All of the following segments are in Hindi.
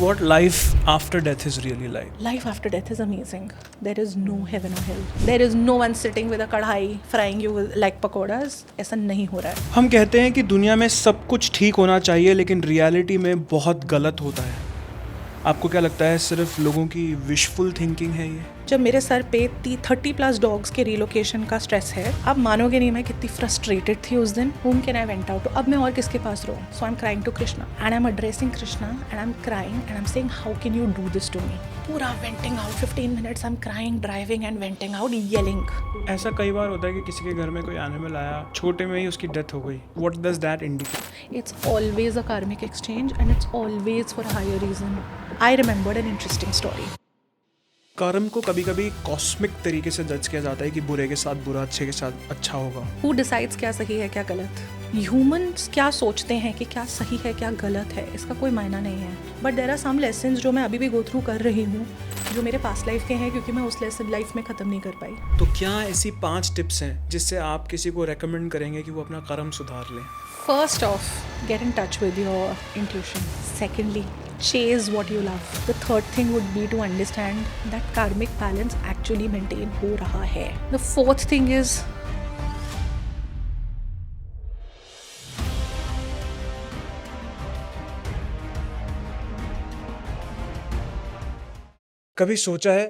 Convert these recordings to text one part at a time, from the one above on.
what life after death is really like. Life after death is amazing. There is no heaven or hell. There is no one sitting with a kadhai frying you like pakoras. ऐसा नहीं हो रहा है. हम कहते हैं कि दुनिया में सब कुछ ठीक होना चाहिए, लेकिन रियलिटी में बहुत गलत होता है. आपको क्या लगता है, सिर्फ लोगों की विशफुल थिंकिंग है ये? जब मेरे सर पे 30+ डॉग्स के रिलोकेशन का स्ट्रेस है, आप मानोगे नहीं मैं कितनी फ्रस्ट्रेटेड थी उस दिन. whom can I went out to? अब मैं और किसके पास रहूँ? So I'm crying to Krishna and I'm addressing Krishna and I'm crying and I'm saying how can you do this to me? पूरा venting out 15 minutes. I'm crying, driving and venting out, yelling. ऐसा कई बार होता है कि किसी के घर में कोई एनिमल आया, छोटे में ही उसकी डेथ हो गई. What does that indicate? It's always a karmic exchange and it's always for a higher reason. I remembered an interesting story. कर्म को कभी कभी कॉस्मिक तरीके से जज किया जाता है कि बुरे के साथ बुरा, अच्छे के साथ अच्छा होगा. Who decides क्या सही है क्या गलत? ह्यूमन्स क्या सोचते हैं कि क्या सही है क्या गलत है, इसका कोई मायना नहीं है. But there are some lessons जो मैं अभी भी गो थ्रू कर रही हूँ, जो मेरे पास्ट लाइफ के हैं, क्योंकि मैं उस लेसन लाइफ में ख़त्म नहीं कर पाई. तो क्या ऐसी 5 टिप्स हैं जिससे आप किसी को रेकमेंड करेंगे कि वो अपना कर्म सुधार लें? First off, get in touch with your intuition. Secondly, chase what you love. The third thing would be to understand that karmic balance actually maintain हो रहा है. The fourth thing is कभी सोचा है,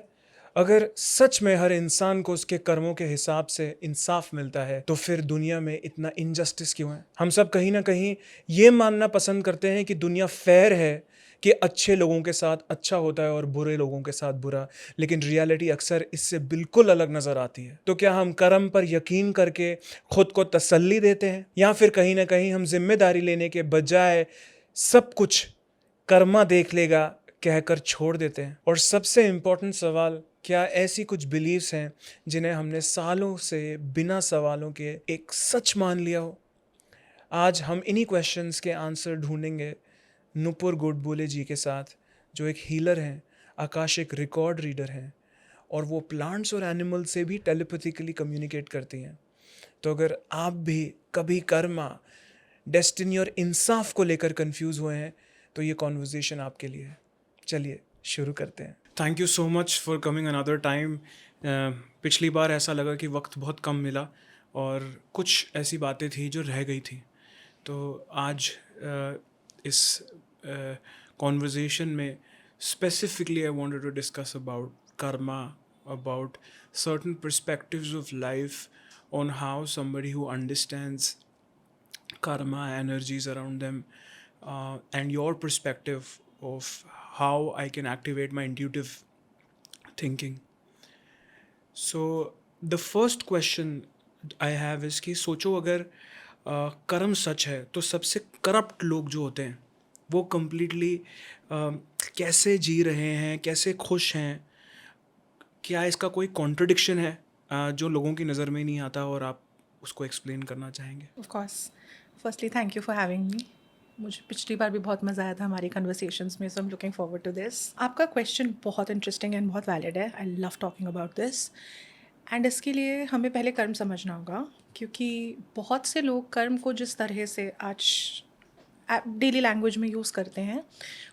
अगर सच में हर इंसान को उसके कर्मों के हिसाब से इंसाफ मिलता है तो फिर दुनिया में इतना इनजस्टिस क्यों है? हम सब कहीं ना कहीं ये मानना पसंद करते हैं कि दुनिया फेयर है, कि अच्छे लोगों के साथ अच्छा होता है और बुरे लोगों के साथ बुरा, लेकिन रियलिटी अक्सर इससे बिल्कुल अलग नज़र आती है. तो क्या हम कर्म पर यकीन करके खुद को तसल्ली देते हैं, या फिर कहीं ना कहीं हम जिम्मेदारी लेने के बजाय सब कुछ कर्मा देख लेगा कहकर छोड़ देते हैं? और सबसे इम्पोर्टेंट सवाल, क्या ऐसी कुछ बिलीव्स हैं जिन्हें हमने सालों से बिना सवालों के एक सच मान लिया हो? आज हम इन्हीं क्वेश्चंस के आंसर ढूंढेंगे नुपुर गोडबोले जी के साथ, जो एक हीलर हैं, आकाशिक रिकॉर्ड रीडर हैं, और वो प्लांट्स और एनिमल से भी टेलीपैथिकली कम्युनिकेट करती हैं. तो अगर आप भी कभी कर्मा, डेस्टिनी और इंसाफ को लेकर कंफ्यूज हुए हैं तो ये कॉन्वर्जेशन आपके लिए है. चलिए शुरू करते हैं. Thank you so much for coming another time. पिछली बार ऐसा लगा कि वक्त बहुत कम मिला और कुछ ऐसी बातें थी जो रह गई थी. तो आज इस कॉन्वर्जेशन में specifically I wanted to discuss about karma, about certain perspectives of life, on how somebody who understands karma energies around them, and your perspective of how I can activate my intuitive thinking. So the first question I have is कि सोचो, अगर कर्म सच है तो सबसे करप्ट लोग जो होते हैं वो completely कैसे जी रहे हैं, कैसे खुश हैं? क्या इसका कोई कॉन्ट्रडिक्शन है जो लोगों की नज़र में नहीं आता और आप उसको एक्सप्लेन करना चाहेंगे? Of course. Firstly, thank you for having me. मुझे पिछली बार भी बहुत मज़ा आया था हमारी कन्वर्सेशंस में, so I am looking forward to this. आपका क्वेश्चन बहुत इंटरेस्टिंग एंड बहुत वैलिड है. I love talking about this. And इसके लिए हमें पहले कर्म समझना होगा, क्योंकि बहुत से लोग कर्म को जिस तरह से आज डेली लैंग्वेज में यूज़ करते हैं,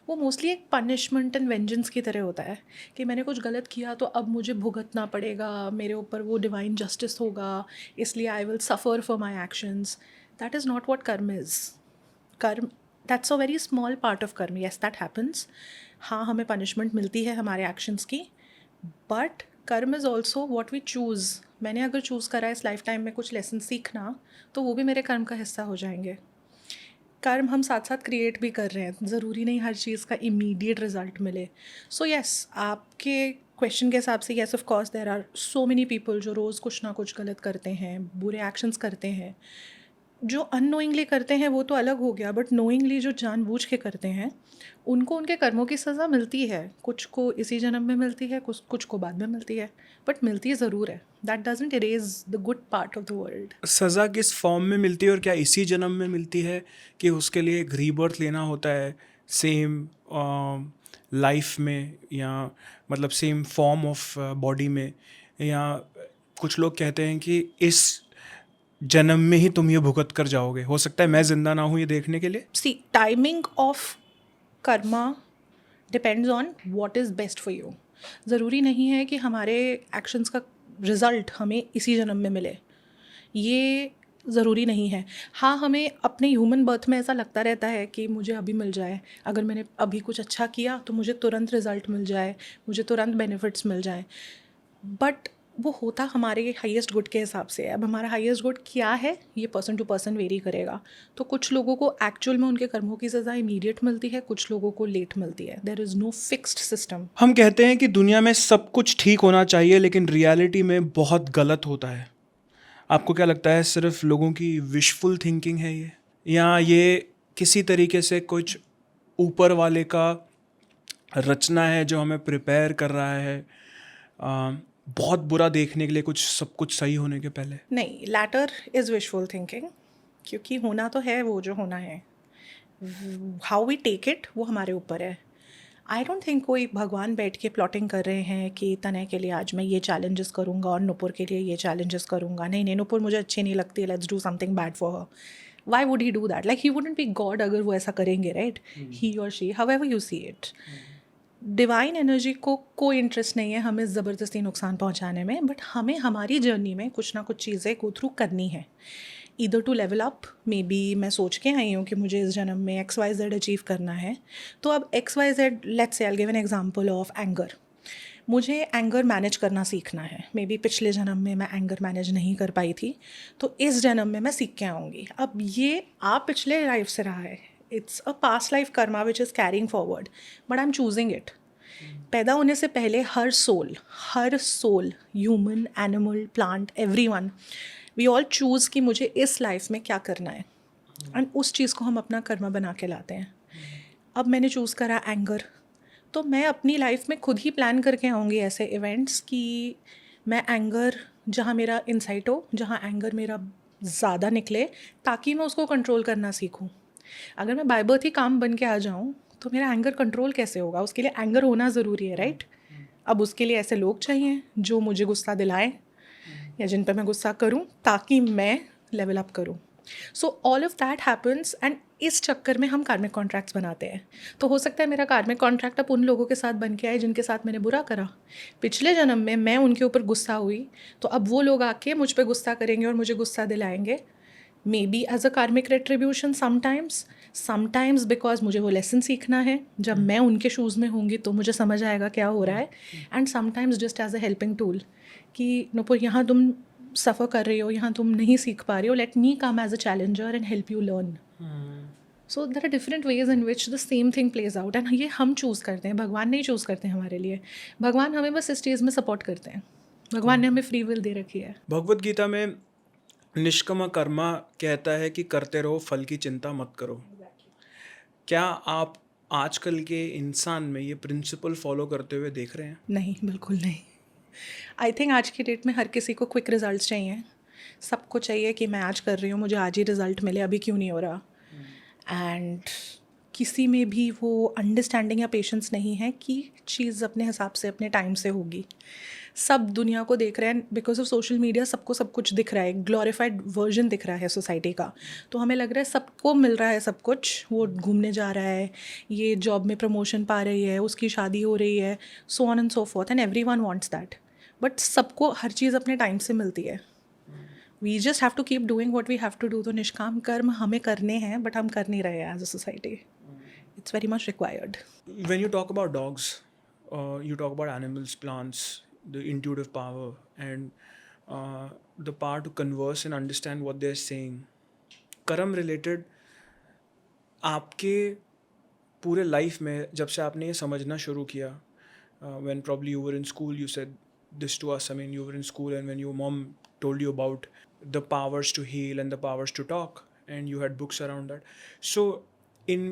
वो मोस्टली एक पनिशमेंट एंड वेंजेंस की तरह होता है कि मैंने कुछ गलत किया तो अब मुझे भुगतना पड़ेगा, मेरे ऊपर वो डिवाइन जस्टिस होगा, इसलिए I will suffer for my actions. That is not what karma is. Karma, that's a very small part of karma. Yes, that happens. हाँ, हमें पनिशमेंट मिलती है हमारे एक्शंस की, but karma is also what we choose. मैंने अगर चूज़ करा इस लाइफ टाइम में कुछ लेसन सीखना, तो वो भी मेरे कर्म का हिस्सा हो जाएंगे. कर्म हम साथ साथ क्रिएट भी कर रहे हैं, ज़रूरी नहीं हर चीज़ का इमीडिएट रिजल्ट मिले. सो येस, आपके क्वेश्चन के हिसाब से yes of course there are so many people जो रोज़ कुछ ना कुछ गलत करते हैं, बुरे एक्शंस करते हैं. जो अननोइंगली करते हैं वो तो अलग हो गया, बट नोइंगली जो जानबूझ के करते हैं उनको उनके कर्मों की सज़ा मिलती है. कुछ को इसी जन्म में मिलती है, कुछ को बाद में मिलती है, बट मिलती ज़रूर है. That doesn't erase the good part of the world. सज़ा किस फॉर्म में मिलती है और क्या इसी जन्म में मिलती है कि उसके लिए एक रीबर्थ लेना होता है सेम लाइफ में, या मतलब सेम फॉर्म ऑफ बॉडी में? या कुछ लोग कहते हैं कि इस जन्म में ही तुम ये भुगत कर जाओगे, हो सकता है मैं जिंदा ना हूँ ये देखने के लिए. See, timing of karma depends on what is best for you. ज़रूरी नहीं है कि हमारे एक्शंस का रिज़ल्ट हमें इसी जन्म में मिले, ये ज़रूरी नहीं है. हाँ, हमें अपने ह्यूमन बर्थ में ऐसा लगता रहता है कि मुझे अभी मिल जाए, अगर मैंने अभी कुछ अच्छा किया तो मुझे तुरंत रिज़ल्ट मिल जाए, मुझे तुरंत बेनिफिट्स मिल जाएं. बट वो होता हमारे हाईएस्ट गुड के हिसाब से है. अब हमारा हाईएस्ट गुड क्या है ये पर्सन टू पर्सन वेरी करेगा. तो कुछ लोगों को एक्चुअल में उनके कर्मों की सज़ा इमीडिएट मिलती है, कुछ लोगों को लेट मिलती है. There is no fixed system. हम कहते हैं कि दुनिया में सब कुछ ठीक होना चाहिए, लेकिन रियलिटी में बहुत गलत होता है. आपको क्या लगता है, सिर्फ लोगों की विशफुल थिंकिंग है ये, या ये किसी तरीके से कुछ ऊपर वाले का रचना है जो हमें प्रिपेयर कर रहा है बहुत बुरा देखने के लिए, कुछ सब कुछ सही होने के पहले? नहीं, लैटर इज़ विशफुल थिंकिंग, क्योंकि होना तो है वो जो होना है. हाउ वी टेक इट वो हमारे ऊपर है. आई डोंट थिंक कोई भगवान बैठ के प्लॉटिंग कर रहे हैं कि तनय के लिए आज मैं ये चैलेंजेस करूँगा और नुपुर के लिए ये चैलेंजेस करूँगा. नहीं नहीं, नुपुर मुझे अच्छी नहीं लगती, let's do something bad for her. Why would he do that? Like he wouldn't be God अगर वो ऐसा करेंगे, राइट? ही और she, however you see it. Divine energy को कोई इंटरेस्ट नहीं है हमें ज़बरदस्ती नुकसान पहुंचाने में, बट हमें हमारी जर्नी में कुछ ना कुछ चीज़ें गो थ्रू करनी है. Either to level up, maybe मैं सोच के आई हूँ कि मुझे इस जन्म में XYZ अचीव करना है, तो अब XYZ, let's say I will give an example of anger. मुझे एंगर मैनेज करना सीखना है. मे बी पिछले जन्म में मैं एंगर मैनेज नहीं कर पाई थी, तो इस जन्म में मैं सीख के आऊँगी. अब ये आप पिछले लाइफ से रहा है, it's a past life karma which is carrying forward, but I am choosing it. पैदा होने से पहले हर soul, human, animal, plant, everyone, we all choose कि मुझे इस लाइफ में क्या करना है, एंड उस चीज़ को हम अपना कर्मा बना के लाते हैं. अब मैंने चूज़ करा एंगर, तो मैं अपनी लाइफ में खुद ही प्लान करके आऊँगी ऐसे इवेंट्स कि मैं एंगर जहाँ मेरा इंसाइट हो, जहाँ एंगर मेरा ज़्यादा निकले, ताकि मैं उसको कंट्रोल करना सीखूँ. अगर मैं बाय बर्थ ही काम बन के आ जाऊँ तो मेरा एंगर कंट्रोल कैसे होगा? उसके लिए एंगर होना ज़रूरी है, राइट? अब उसके लिए ऐसे लोग चाहिए जो मुझे गुस्सा दिलाएं या जिन पर मैं गुस्सा करूं, ताकि मैं लेवल अप करूं. So all of that happens, and इस चक्कर में हम कार्मिक कॉन्ट्रैक्ट्स बनाते हैं. तो हो सकता है मेरा कार्मिक कॉन्ट्रैक्ट अब उन लोगों के साथ बन के आए जिनके साथ मैंने बुरा करा. पिछले जन्म में मैं उनके ऊपर गुस्सा हुई, तो अब वो लोग आके मुझ पर गुस्सा करेंगे और मुझे गुस्सा दिलाएंगे. मे बी एज अ कार्मिक रेट्रीब्यूशन समटाइम्स बिकॉज मुझे वो लेसन सीखना है. जब मैं उनके शूज़ में होंगी तो मुझे समझ आएगा क्या हो रहा है. And sometimes just as a helping tool कि नुपुर, यहाँ तुम सफ़र कर रही हो, यहाँ तुम नहीं सीख पा रही हो, let me come as a challenger and help you learn. So there are different ways in which the same thing plays out, and ये हम चूज़ करते हैं, भगवान नहीं चूज़ करते हैं हमारे लिए. भगवान हमें बस इस चीज़ में सपोर्ट करते हैं. भगवान ने हमें फ्री विल दे रखी है. भगवत गीता में निष्काम कर्मा कहता है कि करते रहो, फल की चिंता मत करो. क्या आप आजकल के इंसान में ये प्रिंसिपल फॉलो करते हुए देख रहे हैं? नहीं, बिल्कुल नहीं. आई थिंक आज की डेट में हर किसी को क्विक रिजल्ट्स चाहिए. सबको चाहिए कि मैं आज कर रही हूँ, मुझे आज ही रिजल्ट मिले, अभी क्यों नहीं हो रहा. एंड किसी में भी वो अंडरस्टैंडिंग या पेशेंस नहीं है कि चीज़ अपने हिसाब से अपने टाइम से होगी. सब दुनिया को देख रहे हैं बिकॉज ऑफ सोशल मीडिया, सबको सब कुछ दिख रहा है, ग्लोरीफाइड वर्जन दिख रहा है सोसाइटी का. तो हमें लग रहा है सबको मिल रहा है सब कुछ, वो घूमने जा रहा है, ये जॉब में प्रमोशन पा रही है, उसकी शादी हो रही है, so on and so forth, and everyone wants that. But सबको हर चीज़ अपने टाइम से मिलती है. We just have to keep doing what we have to do. तो निष्काम कर्म हमें करने हैं, बट हम कर नहीं रहे हैं as a society. It's very much required. When you talk about dogs, you talk about animals, plants, the intuitive power, and the power to converse and understand what they're saying. कर्म related आपके पूरे लाइफ में जब से आपने ये समझना शुरू किया, when probably you were in school, you said this to us. I mean, you were in school, and when your mom told you about the powers to heal and the powers to talk, and you had books around that. So in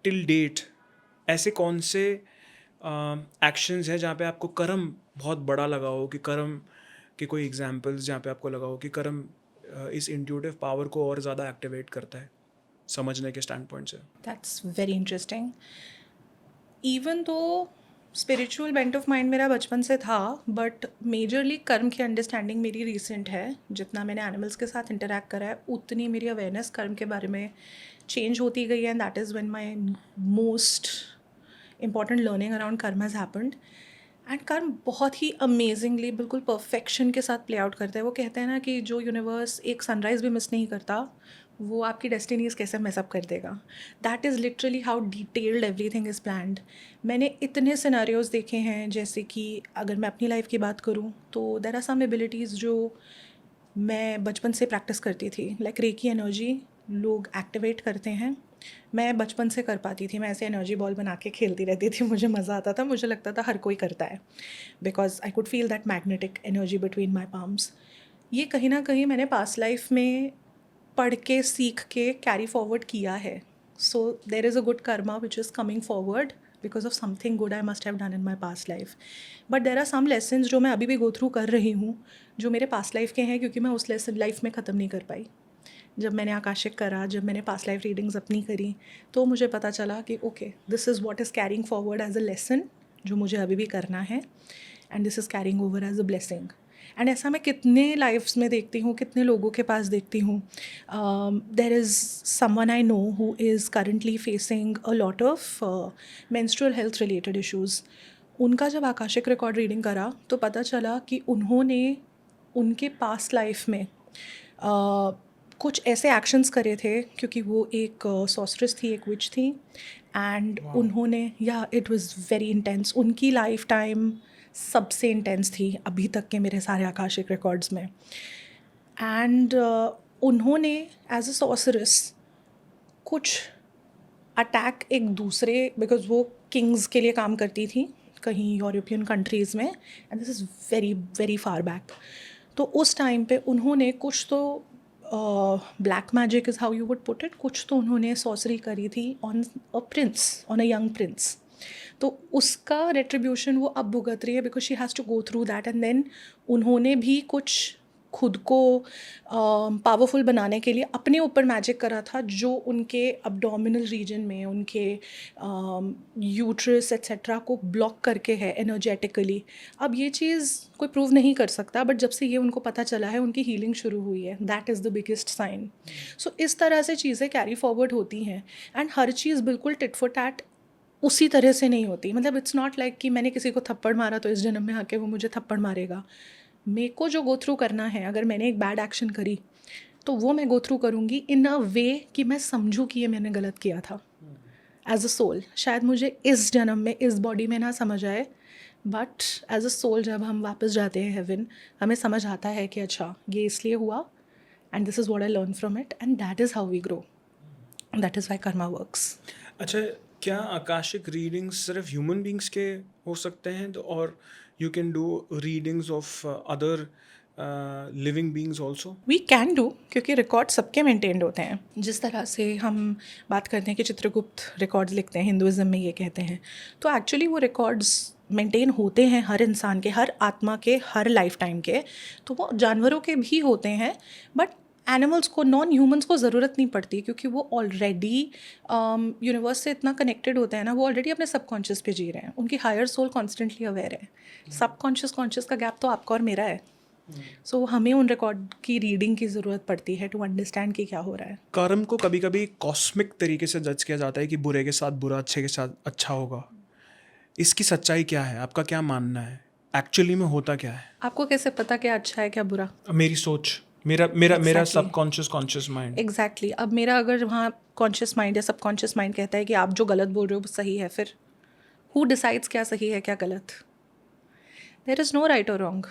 till date ऐसे कौन से एक्शंस हैं जहाँ पे आपको कर्म बहुत बड़ा लगा हो, कि कर्म के कोई एग्जांपल्स जहाँ पे आपको लगा हो कि कर्म इस इंट्यूटिव पावर को और ज़्यादा एक्टिवेट करता है समझने के स्टैंड पॉइंट से? That's very interesting. Even though spiritual bent of mind मेरा बचपन से था, बट मेजरली कर्म की अंडरस्टैंडिंग मेरी रिसेंट है. जितना मैंने एनिमल्स के साथ इंटरेक्ट करा है, उतनी मेरी अवेयरनेस कर्म के बारे में चेंज होती गई है. And that is when my most important learning around कर्म हैज़ हैपेंड एंड कर्म बहुत ही अमेजिंगली बिल्कुल परफेक्शन के साथ प्ले आउट करता है. वो कहते हैं ना कि जो यूनिवर्स एक सनराइज़ भी मिस नहीं करता वो आपकी डेस्टिनीज कैसे मैसअप कर देगा. That is literally how detailed everything is planned. मैंने इतने सिनारियोज देखे हैं, जैसे कि अगर मैं अपनी लाइफ की बात करूँ तो देयर आर सम एबिलिटीज़ जो मैं बचपन से प्रैक्टिस करती थी. लाइक रेकी एनर्जी लोग एक्टिवेट करते हैं, मैं बचपन से कर पाती थी. मैं ऐसे एनर्जी बॉल बना के खेलती रहती थी, मुझे मज़ा आता था, मुझे लगता था हर कोई करता है, because I could feel that magnetic energy between my palms. ये कहीं ना कहीं मैंने पास्ट लाइफ में पढ़ के सीख के कैरी फॉरवर्ड किया है. So there is a good karma which is coming forward because of something good I must have done in my past life. But there are some lessons जो मैं अभी भी गो थ्रू कर रही हूँ जो मेरे पास्ट लाइफ के हैं, क्योंकि मैं उस लेसन लाइफ में ख़त्म नहीं कर पाई. जब मैंने आकाशिक करा, जब मैंने पास्ट लाइफ रीडिंग्स अपनी करी, तो मुझे पता चला कि okay, this is what is carrying forward as a lesson जो मुझे अभी भी करना है, and this is carrying over as a blessing. And ऐसा मैं कितने लाइफ्स में देखती हूँ, कितने लोगों के पास देखती हूँ. There is someone I know who is currently facing a lot of menstrual health related issues. उनका जब आकाशिक रिकॉर्ड रीडिंग करा तो पता चला कि उन्होंने उनके पास्ट लाइफ में कुछ ऐसे एक्शंस करे थे, क्योंकि वो एक सॉस्ट्रेस थी, एक विच थी, एंड उन्होंने, या इट वाज वेरी इंटेंस. उनकी लाइफ टाइम सबसे इंटेंस थी अभी तक के मेरे सारे आकाशिक रिकॉर्ड्स में. एंड उन्होंने एज अ सॉसरस कुछ अटैक एक दूसरे, बिकॉज वो किंग्स के लिए काम करती थी कहीं यूरोपियन कंट्रीज़ में, and this is very very far back. तो उस टाइम पे उन्होंने कुछ तो black magic is how you would put it, कुछ तो उन्होंने सॉसरी करी थी on a prince, on a young prince. तो उसका रेट्रीब्यूशन वो अब भुगत रही है, because she has to go through that. And then उन्होंने भी कुछ खुद को पावरफुल बनाने के लिए अपने ऊपर मैजिक करा था, जो उनके अब्डोमिनल रीजन में, उनके यूट्रस एट्सेट्रा को ब्लॉक करके है एनर्जेटिकली. अब ये चीज़ कोई प्रूव नहीं कर सकता, बट जब से ये उनको पता चला है उनकी हीलिंग शुरू हुई है. That is the biggest sign. So इस तरह से चीज़ें कैरी फॉरवर्ड होती हैं, एंड हर चीज़ बिल्कुल टिट फॉर टैट उसी तरह से नहीं होती. मतलब इट्स नॉट लाइक कि मैंने किसी को थप्पड़ मारा तो इस जन्म में आके वो मुझे थप्पड़ मारेगा. मेरे को जो गो थ्रू करना है, अगर मैंने एक बैड एक्शन करी तो वो मैं गो थ्रू करूँगी इन अ वे कि मैं समझूँ कि ये मैंने गलत किया था एज अ सोल. शायद मुझे इस जन्म में, इस बॉडी में ना समझ आए, बट एज अ सोल जब हम वापस जाते हैं हेवन, हमें समझ आता है कि अच्छा ये इसलिए हुआ, and this is what I learn from it, and that is how we grow. That is why karma works. अच्छा, क्या आकाशिक रीडिंग्स सिर्फ ह्यूमन बींग्स के हो सकते हैं, तो और you can do readings of other living beings also? We can do, क्योंकि रिकॉर्ड सबके मेंटेन्ड होते हैं. जिस तरह से हम बात करते हैं कि चित्रगुप्त रिकॉर्ड्स लिखते हैं, हिंदुज़म में ये कहते हैं, तो एक्चुअली वो रिकॉर्ड्स मेंटेन होते हैं हर इंसान के, हर आत्मा के, हर लाइफ टाइम के. तो वो जानवरों के भी होते हैं, बट एनिमल्स को, नॉन ह्यूमन्स को ज़रूरत नहीं पड़ती, क्योंकि वो ऑलरेडी यूनिवर्स से इतना कनेक्टेड होते हैं ना, वो ऑलरेडी अपने सबकॉन्शियस पे जी रहे हैं. उनकी हायर सोल कॉन्स्टेंटली अवेयर है. सबकॉन्शियस कॉन्शियस का गैप तो आपका और मेरा है. सो हमें उन रिकॉर्ड की रीडिंग की ज़रूरत पड़ती है टू अंडरस्टैंड कि क्या हो रहा है. कर्म को कभी कभी कॉस्मिक तरीके से जज किया जाता है कि बुरे के साथ बुरा, अच्छे के साथ अच्छा होगा. इसकी सच्चाई क्या है? आपका क्या मानना है? एक्चुअली में होता क्या है? आपको कैसे पता क्या अच्छा है क्या बुरा? मेरी सोच, मेरा मेरा मेरा Exactly. Subconscious conscious mind. Exactly. अब मेरा अगर वहाँ कॉन्शियस माइंड या सबकॉन्शियस माइंड कहता है कि आप जो गलत बोल रहे हो वो सही है, फिर हु डिसाइड्स क्या सही है क्या गलत? देर इज़ नो राइट और wrong.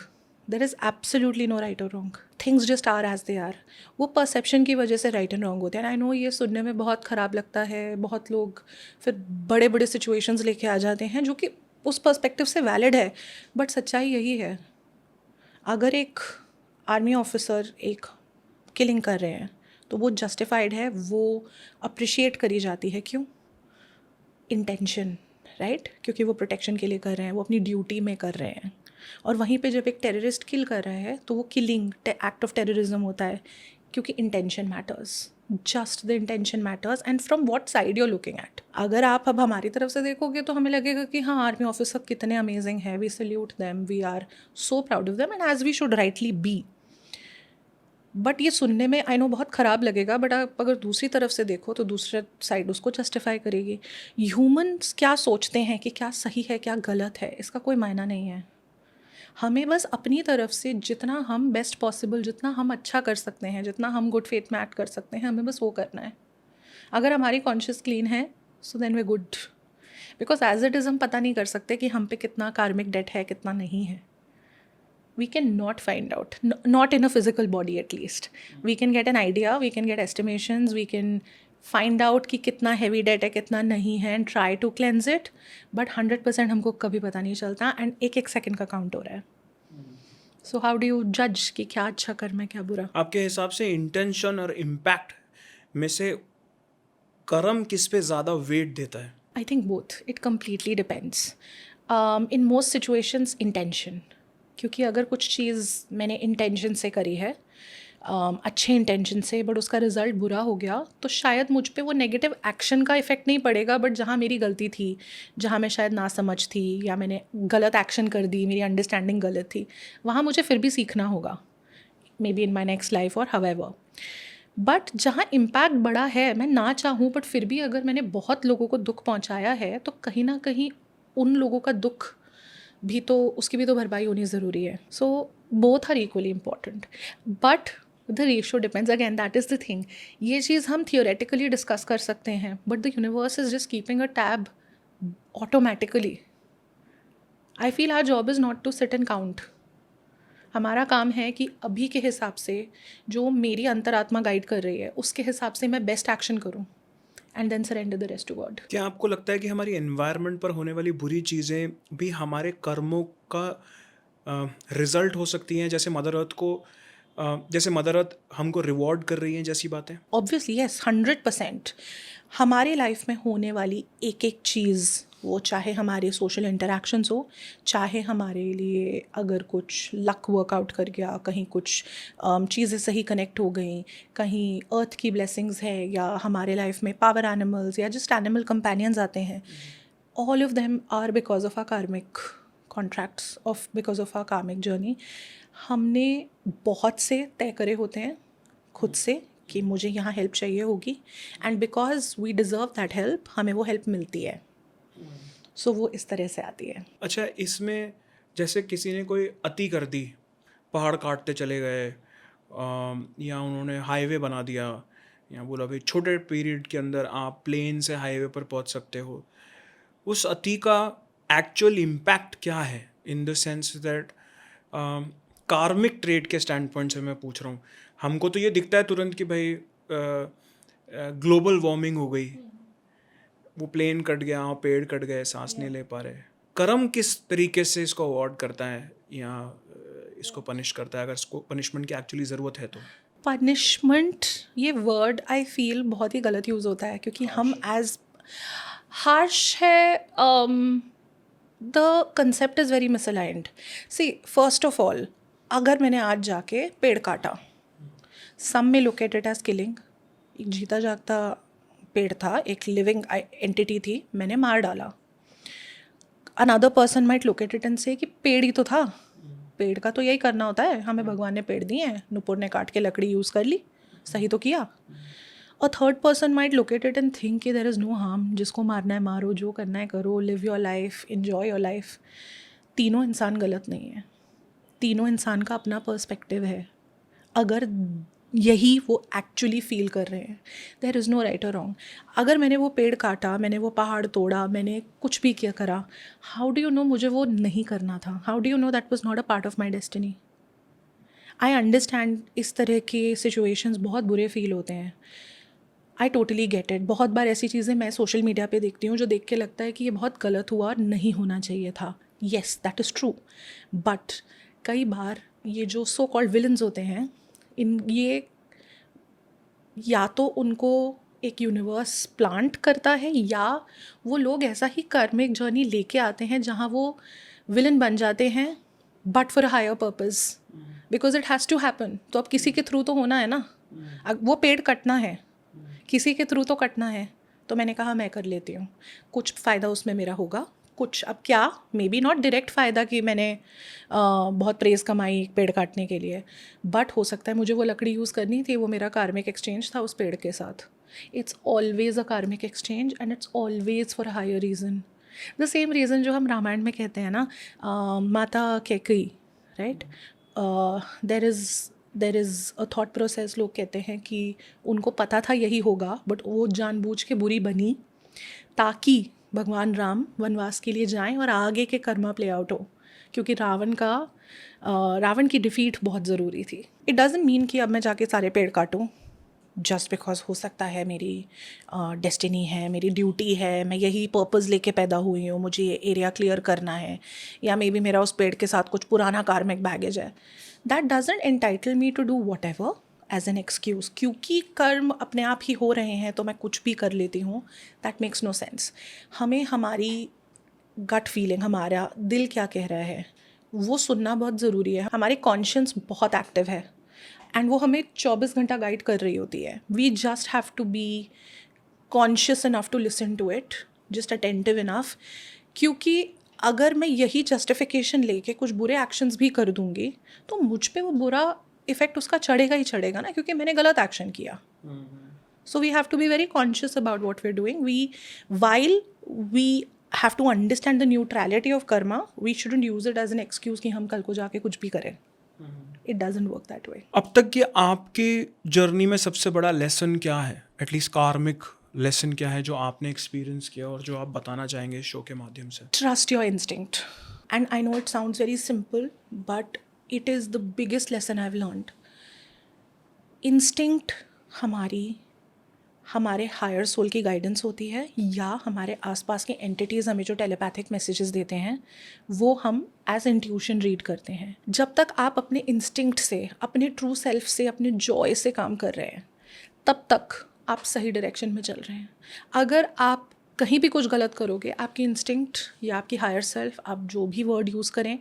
There is absolutely no right और wrong. Things just are as they are. वो परसेप्शन की वजह से राइट एंड रॉन्ग होते हैं. आई नो ये सुनने में बहुत ख़राब लगता है, बहुत लोग फिर बड़े बड़े सिचुएशंस लेके आ जाते हैं जो कि उस पर्सपेक्टिव से वैलिड है, बट सच्चाई यही है. अगर एक आर्मी ऑफिसर एक किलिंग कर रहे हैं तो वो जस्टिफाइड है, वो अप्रिशिएट करी जाती है. क्यों? Intention, right? क्योंकि वो प्रोटेक्शन के लिए कर रहे हैं, वो अपनी ड्यूटी में कर रहे हैं. और वहीं पे जब एक टेररिस्ट किल कर रहा है तो वो किलिंग एक्ट ऑफ टेररिज्म होता है, क्योंकि intention matters. Just the intention matters, and from what side you are looking at. अगर आप अब हमारी तरफ से देखोगे तो हमें लगेगा कि हाँ, आर्मी ऑफिसर कितने अमेजिंग है, we salute them, we are so proud of them, and as we should rightly be. But ये सुनने में आई नो बहुत ख़राब लगेगा, बट आप अगर दूसरी तरफ से देखो तो, दूसरे साइड लगेगा, बट आप अगर दूसरी तरफ से देखो तो दूसरे साइड उसको जस्टिफाई करेगी. ह्यूमंस क्या सोचते हैं कि क्या सही है क्या गलत है, इसका कोई मायना नहीं है. हमें बस अपनी तरफ से जितना हम बेस्ट पॉसिबल, जितना हम अच्छा कर सकते हैं, जितना हम गुड फेथ में एक्ट कर सकते हैं, हमें बस वो करना है. अगर हमारी कॉन्शियस क्लीन है so then we good. Because as it is हम पता नहीं कर सकते कि हम पे कितना कार्मिक डेट है, कितना नहीं है. We can not find out, not in a physical body at least. We can get an idea, we can get estimations, we can find out कि कितना heavy debt है, कितना नहीं है, and try to cleanse it. But 100% हमको कभी पता नहीं चलता, and एक सेकंड का काउंट हो रहा है. So how do you judge कि क्या अच्छा कर्म है क्या बुरा? आपके हिसाब से इंटेंशन और इम्पैक्ट में से कर्म किस पे ज़्यादा वेट देता है? I think both. It completely depends. In most situations, intention. क्योंकि अगर कुछ चीज़ मैंने इंटेंशन से करी है, अच्छे इंटेंशन से, बट उसका रिज़ल्ट बुरा हो गया, तो शायद मुझ पे वो नेगेटिव एक्शन का इफ़ेक्ट नहीं पड़ेगा, बट जहाँ मेरी गलती थी, जहाँ मैं शायद ना समझ थी, या मैंने गलत एक्शन कर दी, मेरी अंडरस्टैंडिंग गलत थी, वहाँ मुझे फिर भी सीखना होगा, may be in my next life और हावेवर. बट जहाँ इम्पैक्ट बड़ा है, मैं ना चाहूँ बट फिर भी अगर मैंने बहुत लोगों को दुख पहुँचाया है, तो कहीं ना कहीं उन लोगों का दुख भी तो, उसकी भी तो भरपाई होनी ज़रूरी है. So both are equally important, but the ratio depends. Again that is the thing. ये चीज़ हम थियोरेटिकली डिस्कस कर सकते हैं, but the universe is just keeping a tab automatically. I feel our job is not to sit and count. हमारा काम है कि अभी के हिसाब से जो मेरी अंतरात्मा गाइड कर रही है, उसके हिसाब से मैं बेस्ट एक्शन करूँ, and then surrender the rest to God. क्या आपको लगता है कि हमारी एनवायरनमेंट पर होने वाली बुरी चीज़ें भी हमारे कर्मों का रिजल्ट हो सकती हैं? जैसे मदर अर्थ हमको रिवॉर्ड कर रही हैं जैसी बातें? Obviously yes, 100%. हमारी लाइफ में होने वाली एक एक चीज़, वो चाहे हमारे सोशल इंटरेक्शंस हो, चाहे हमारे लिए अगर कुछ लक वर्कआउट कर गया, कहीं कुछ चीज़ें सही कनेक्ट हो गई, कहीं अर्थ की ब्लेसिंग्स है, या हमारे लाइफ में पावर एनिमल्स या जस्ट एनिमल कंपेनियंस आते हैं, all of them are because of our karmic contracts, of because of our karmic journey. हमने बहुत से तय करे होते हैं खुद से कि मुझे यहाँ हेल्प चाहिए होगी, and because we deserve that help, हमें वो हेल्प मिलती है. सो वो इस तरह से आती है. अच्छा, इसमें जैसे किसी ने कोई अति कर दी, पहाड़ काटते चले गए, या उन्होंने हाईवे बना दिया, या बोला भाई छोटे पीरियड के अंदर आप प्लेन से हाईवे पर पहुंच सकते हो, उस अति का एक्चुअल इम्पैक्ट क्या है? इन द सेंस दैट कार्मिक ट्रेड के स्टैंड पॉइंट से मैं पूछ रहा हूँ. हमको तो ये दिखता है तुरंत कि भाई ग्लोबल वार्मिंग हो गई, वो प्लेन कट गया, पेड़ कट गए, सांस नहीं ले पा रहे. कर्म किस तरीके से इसको अवॉइड करता है या इसको पनिश करता है, अगर इसको पनिशमेंट की एक्चुअली ज़रूरत है तो? पनिशमेंट, ये वर्ड आई फील बहुत ही गलत यूज़ होता है, क्योंकि हम एज हार्श है. The concept is very misaligned. See, first of all, अगर मैंने आज जाके पेड़ काटा, some may look at it as killing. एक जीता जागता पेड़ था, एक लिविंग एंटिटी थी, मैंने मार डाला. Another person might look at it and से कि पेड़ ही तो था, पेड़ का तो यही करना होता है, हमें भगवान ने पेड़ दिए हैं, नुपुर ने काट के लकड़ी यूज़ कर ली, सही तो किया. और third person might look at it and think कि देयर इज़ नो हार्म, जिसको मारना है मारो, जो करना है करो, live your life, enjoy your life. तीनों इंसान गलत नहीं है, तीनों इंसान का अपना पर्सपेक्टिव है. अगर यही वो एक्चुअली फील कर रहे हैं, देयर इज़ नो राइट और रॉन्ग. अगर मैंने वो पेड़ काटा, मैंने वो पहाड़ तोड़ा, मैंने कुछ भी किया करा, हाउ डू यू नो मुझे वो नहीं करना था? How do you know that was not a part of my destiny? I understand इस तरह के सिचुएशंस बहुत बुरे फील होते हैं. I totally get it. बहुत बार ऐसी चीज़ें मैं सोशल मीडिया पे देखती हूँ जो देख के लगता है कि ये बहुत गलत हुआ और नहीं होना चाहिए था. Yes, that is true. But कई बार ये जो सो कॉल्ड विलन्स होते हैं, ये या तो उनको एक यूनिवर्स प्लांट करता है, या वो लोग ऐसा ही कार्मिक जर्नी लेके आते हैं जहाँ वो विलन बन जाते हैं, but for a higher purpose, because it has to happen. तो अब किसी के थ्रू तो होना है ना. वो पेड़ कटना है, किसी के थ्रू तो कटना है. तो मैंने कहा मैं कर लेती हूँ, कुछ फ़ायदा उसमें मेरा होगा, कुछ, अब क्या, मे बी नॉट डायरेक्ट फ़ायदा कि मैंने बहुत प्रेज़ कमाई पेड़ काटने के लिए, बट हो सकता है मुझे वो लकड़ी यूज़ करनी थी, वो मेरा कार्मिक एक्सचेंज था उस पेड़ के साथ. It's always a karmic exchange and it's always for a higher reason. The same reason जो हम रामायण में कहते हैं ना, Mata Kaikeyi, right, there is a thought process. लोग कहते हैं कि उनको पता था यही होगा, बट वो जानबूझ के बुरी बनी ताकि भगवान राम वनवास के लिए जाएं और आगे के कर्मा प्ले आउट हो, क्योंकि रावण की डिफीट बहुत ज़रूरी थी. इट डजंट मीन कि अब मैं जाके सारे पेड़ काटूं जस्ट बिकॉज हो सकता है मेरी डेस्टिनी है, मेरी ड्यूटी है, मैं यही पर्पज़ लेके पैदा हुई हूँ, मुझे ये एरिया क्लियर करना है, या मे बी मेरा उस पेड़ के साथ कुछ पुराना कार्मिक बैगेज है. That doesn't entitle me to do whatever as an excuse. क्योंकि कर्म अपने आप ही हो रहे हैं तो मैं कुछ भी कर लेती हूँ, दैट मेक्स नो सेंस. हमें हमारी गट फीलिंग, हमारा दिल क्या कह रहा है, वो सुनना बहुत ज़रूरी है. हमारी कॉन्शियंस बहुत एक्टिव है एंड वो हमें 24 घंटा गाइड कर रही होती है. We just have to be conscious enough to listen to it, just attentive enough. क्योंकि अगर मैं यही जस्टिफिकेशन लेके कुछ बुरे एक्शंस भी कर दूंगी तो मुझ पे वो बुरा इफेक्ट उसका चढ़ेगा ही चढ़ेगा ना, क्योंकि मैंने गलत एक्शन किया. So we have to be very conscious about what we're doing. While we have to understand the neutrality of karma, we shouldn't use it as an excuse कि हम कल को जाके कुछ भी करें. It doesn't work that way. अब तक की आपकी जर्नी में सबसे बड़ा लेसन क्या है, एटलीस्ट कार्मिक लेसन क्या है जो आपने एक्सपीरियंस किया और जो आप बताना चाहेंगे इस शो के माध्यम से? Trust your instinct. And I know it sounds very simple, but it is the biggest lesson I've learned. Instinct हमारे हायर सोल की गाइडेंस होती है, या हमारे आसपास के एंटिटीज़ हमें जो टेलीपैथिक मैसेजेस देते हैं वो हम एज इंट्यूशन रीड करते हैं. जब तक आप अपने इंस्टिंक्ट से, अपने ट्रू सेल्फ से, अपने जॉय से काम कर रहे हैं, तब तक आप सही डायरेक्शन में चल रहे हैं. अगर आप कहीं भी कुछ गलत करोगे, आपकी इंस्टिंक्ट या आपकी हायर सेल्फ, आप जो भी वर्ड यूज़ करें,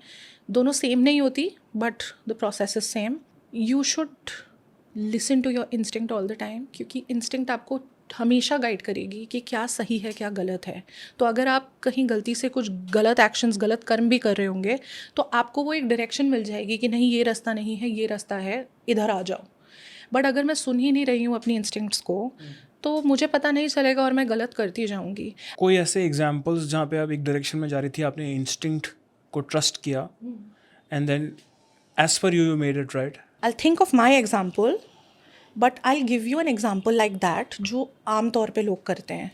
दोनों सेम नहीं होती, but the process is same. You should listen to your instinct all the time, क्योंकि इंस्टिंक्ट आपको हमेशा गाइड करेगी कि क्या सही है क्या गलत है. तो अगर आप कहीं गलती से कुछ गलत एक्शंस, गलत कर्म भी कर रहे होंगे, तो आपको वो एक डायरेक्शन मिल जाएगी कि नहीं, ये रास्ता नहीं है, ये रास्ता है, इधर आ जाओ. बट अगर मैं सुन ही नहीं रही हूँ अपनी इंस्टिंक्ट्स को, तो मुझे पता नहीं चलेगा और मैं गलत करती जाऊँगी. कोई ऐसे एग्जाम्पल्स जहाँ पे आप एक डायरेक्शन में जा रही थी, आपने इंस्टिंक्ट को ट्रस्ट किया and then as per you made it right? I'll think of my example, but I'll give you an example like that जो आम तौर पे लोग करते हैं.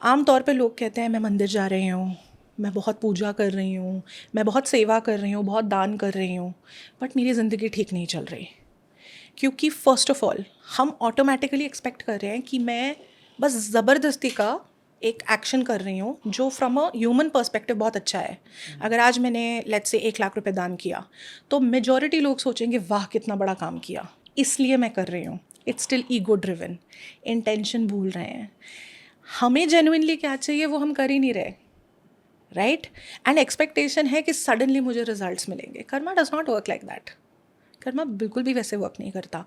आम तौर पे लोग कहते हैं मैं मंदिर जा रही हूँ, मैं बहुत पूजा कर रही हूँ, मैं बहुत सेवा कर रही हूँ, बहुत दान कर रही हूँ, बट मेरी ज़िंदगी ठीक नहीं चल रही. क्योंकि फर्स्ट ऑफ ऑल हम ऑटोमेटिकली एक्सपेक्ट कर रहे हैं कि मैं बस ज़बरदस्ती का एक एक्शन कर रही हूँ जो फ्रॉम अ ह्यूमन पर्सपेक्टिव बहुत अच्छा है. अगर आज मैंने लेट्स से 1 लाख रुपए दान किया, तो मेजॉरिटी लोग सोचेंगे वाह कितना बड़ा काम किया, इसलिए मैं कर रही हूँ. It's still ego driven. Intention भूल रहे हैं. हमें जेन्युइनली क्या चाहिए वो हम कर ही नहीं रहे, राइट? एंड एक्सपेक्टेशन है कि सडनली मुझे रिजल्ट्स मिलेंगे. Karma does not work like that. Karma बिल्कुल भी वैसे वर्क नहीं करता.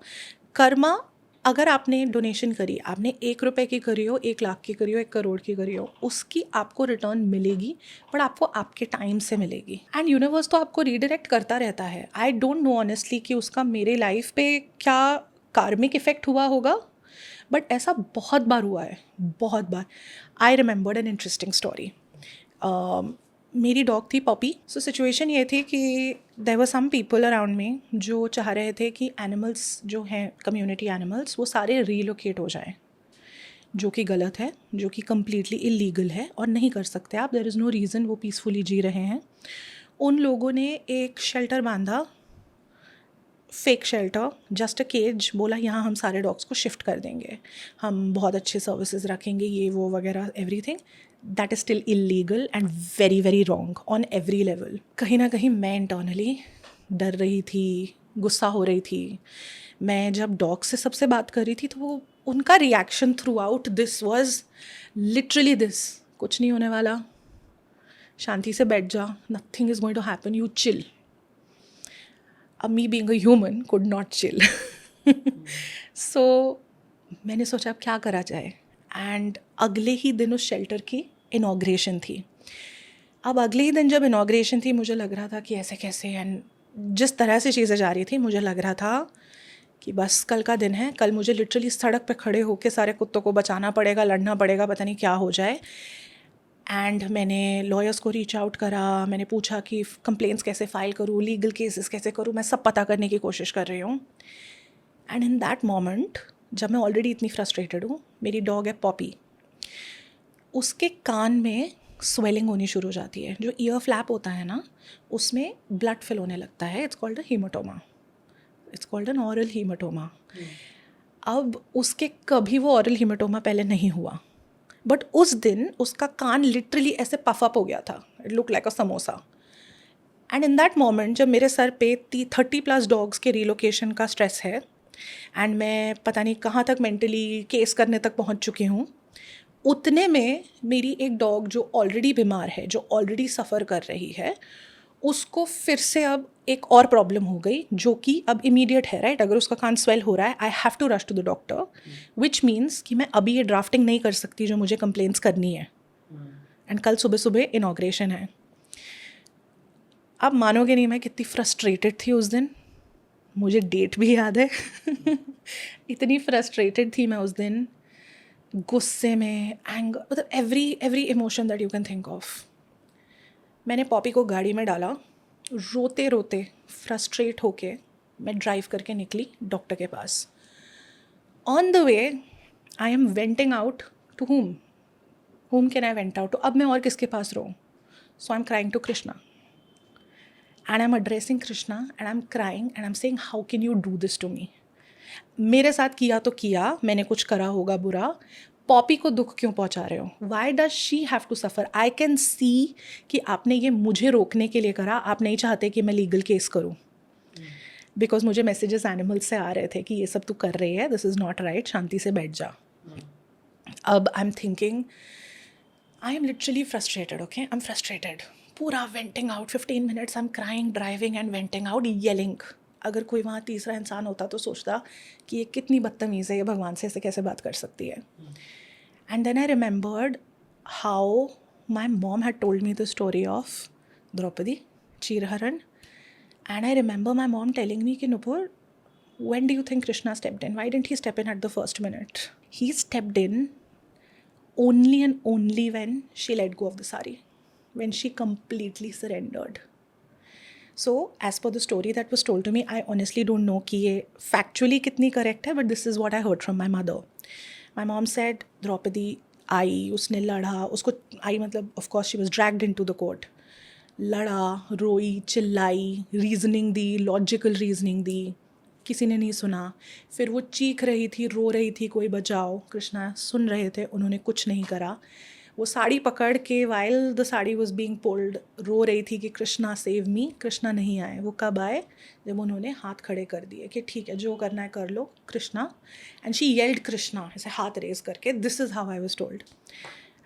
कर्मा, अगर आपने डोनेशन करी, आपने 1 रुपए की करी हो, 1 लाख की करी हो, 1 करोड़ की करी हो, उसकी आपको रिटर्न मिलेगी, बट आपको आपके टाइम से मिलेगी. एंड यूनिवर्स तो आपको रीडायरेक्ट करता रहता है. आई डोंट नो ऑनेस्टली कि उसका मेरे लाइफ पे क्या कार्मिक इफेक्ट हुआ होगा, बट ऐसा बहुत बार हुआ है, बहुत बार. I remembered an interesting story. मेरी डॉग थी पॉपी. सो सिचुएशन ये थी कि there were some people around me जो चाह रहे थे कि एनिमल्स जो हैं, कम्युनिटी एनिमल्स, वो सारे रीलोकेट हो जाएं, जो कि गलत है, जो कि कम्प्लीटली इलीगल है और नहीं कर सकते आप. देयर इज़ नो रीज़न, वो पीसफुली जी रहे हैं. उन लोगों ने एक शेल्टर बांधा, fake shelter, just a cage. बोला यहाँ हम सारे डॉग्स को शिफ्ट कर देंगे, हम बहुत अच्छे सर्विसेज रखेंगे, ये वो वगैरह everything. That is still illegal and very very wrong on every level. कहीं ना कहीं मैं इंटरनली डर रही थी, गुस्सा हो रही थी. मैं जब डॉग से सबसे बात कर रही थी तो वो उनका reaction throughout this was literally this: कुछ नहीं होने वाला, शांति से बैठ जा, nothing is going to happen, you chill. अब me being a human could not chill. So मैंने सोचा अब क्या करा जाए. एंड अगले ही दिन उस शेल्टर की इनॉग्रेशन थी. अब अगले ही दिन जब इनाग्रेशन थी मुझे लग रहा था कि ऐसे कैसे, एंड जिस तरह से चीज़ें जा रही थी मुझे लग रहा था कि बस कल का दिन है, कल मुझे लिटरली सड़क पे खड़े होकर सारे कुत्तों को बचाना पड़ेगा, लड़ना पड़ेगा, पता नहीं क्या हो जाए। एंड मैंने लॉयर्स को रीच आउट करा, मैंने पूछा कि कंप्लेंट्स कैसे फ़ाइल करूँ, लीगल केसेस कैसे करूँ, मैं सब पता करने की कोशिश कर रही हूँ। एंड इन दैट मोमेंट जब मैं ऑलरेडी इतनी फ्रस्ट्रेटेड हूँ, मेरी डॉग है पॉपी, उसके कान में स्वेलिंग होनी शुरू हो जाती है। जो ईयर फ्लैप होता है ना, उसमें ब्लड फिल होने लगता है। It's called a haematoma, it's called an aural haematoma. अब उसके कभी वो ऑरल हीमाटोमा पहले नहीं हुआ, बट उस दिन उसका कान लिटरली ऐसे पफ अप हो गया था, it look like a samosa. And in that moment जब मेरे सर पे 30+ डॉग्स के रिलोकेशन का स्ट्रेस है, एंड मैं पता नहीं कहाँ तक मेंटली केस करने तक पहुँच चुकी हूँ, उतने में मेरी एक डॉग जो ऑलरेडी बीमार है, जो ऑलरेडी सफ़र कर रही है, उसको फिर से अब एक और प्रॉब्लम हो गई जो कि अब इमीडिएट है, राइट? अगर उसका कान स्वेल हो रहा है, I have to rush to the doctor, which means कि मैं अभी ये ड्राफ्टिंग नहीं कर सकती जो मुझे कंप्लेंट्स करनी है, एंड कल सुबह सुबह इनाग्रेशन है। अब मानोगे नहीं मैं कितनी फ्रस्ट्रेटेड थी उस दिन, मुझे डेट भी याद है इतनी फ्रस्ट्रेटेड थी मैं उस दिन, गुस्से में, एंगर, मतलब every emotion that you can think of. मैंने पॉपी को गाड़ी में डाला, रोते रोते फ्रस्ट्रेट होके मैं ड्राइव करके निकली डॉक्टर के पास। On the way I am venting out to whom can I vent out to? अब मैं और किसके पास रहूँ? So I am crying to Krishna, and I am addressing Krishna, and I am crying, and I am saying how can you do this to me? मेरे साथ किया तो किया, मैंने कुछ करा होगा बुरा, पॉपी को दुख क्यों पहुंचा रहे हो? Why does she have to suffer? I can see कि आपने ये मुझे रोकने के लिए करा, आप नहीं चाहते कि मैं लीगल केस करूँ, बिकॉज मुझे मैसेजेस एनिमल्स से आ रहे थे कि ये सब तू कर रही है, दिस इज़ नॉट राइट, शांति से बैठ जा। अब I am thinking, I am literally frustrated, okay, I am frustrated, पूरा venting out, 15 minutes I am crying, driving and venting out, yelling. अगर कोई वहाँ तीसरा इंसान होता तो सोचता कि ये कितनी बदतमीज़ है, ये भगवान से ऐसे कैसे बात कर सकती है। And then I remembered how my mom had told me the story of Draupadi Chirharan, and I remember my mom telling me कि Nupur, when do you think Krishna stepped in? Why didn't he step in at the first minute? He stepped in only and only when she let go of the sari, when she completely surrendered. So as per the story that was told to me, I honestly don't know कि ये factually कितनी correct है, but this is what I heard from my mother. My mom said Draupadi आई, उसने लड़ा, उसको आई मतलब of course she was dragged into the court, लड़ा, रोई, चिल्लाई, रीजनिंग दी, लॉजिकल रीजनिंग दी, किसी ने नहीं सुना। फिर वो चीख रही थी, रो रही थी, कोई बचाओ, कृष्णा सुन रहे थे, उन्होंने कुछ नहीं करा। वो साड़ी पकड़ के while the sari was being pulled रो रही थी कि कृष्णा सेव मी, कृष्णा नहीं आए। वो कब आए? जब उन्होंने हाथ खड़े कर दिए कि ठीक है जो करना है कर लो Krishna, and she yelled Krishna ऐसे हाथ रेज करके, this is how I was told.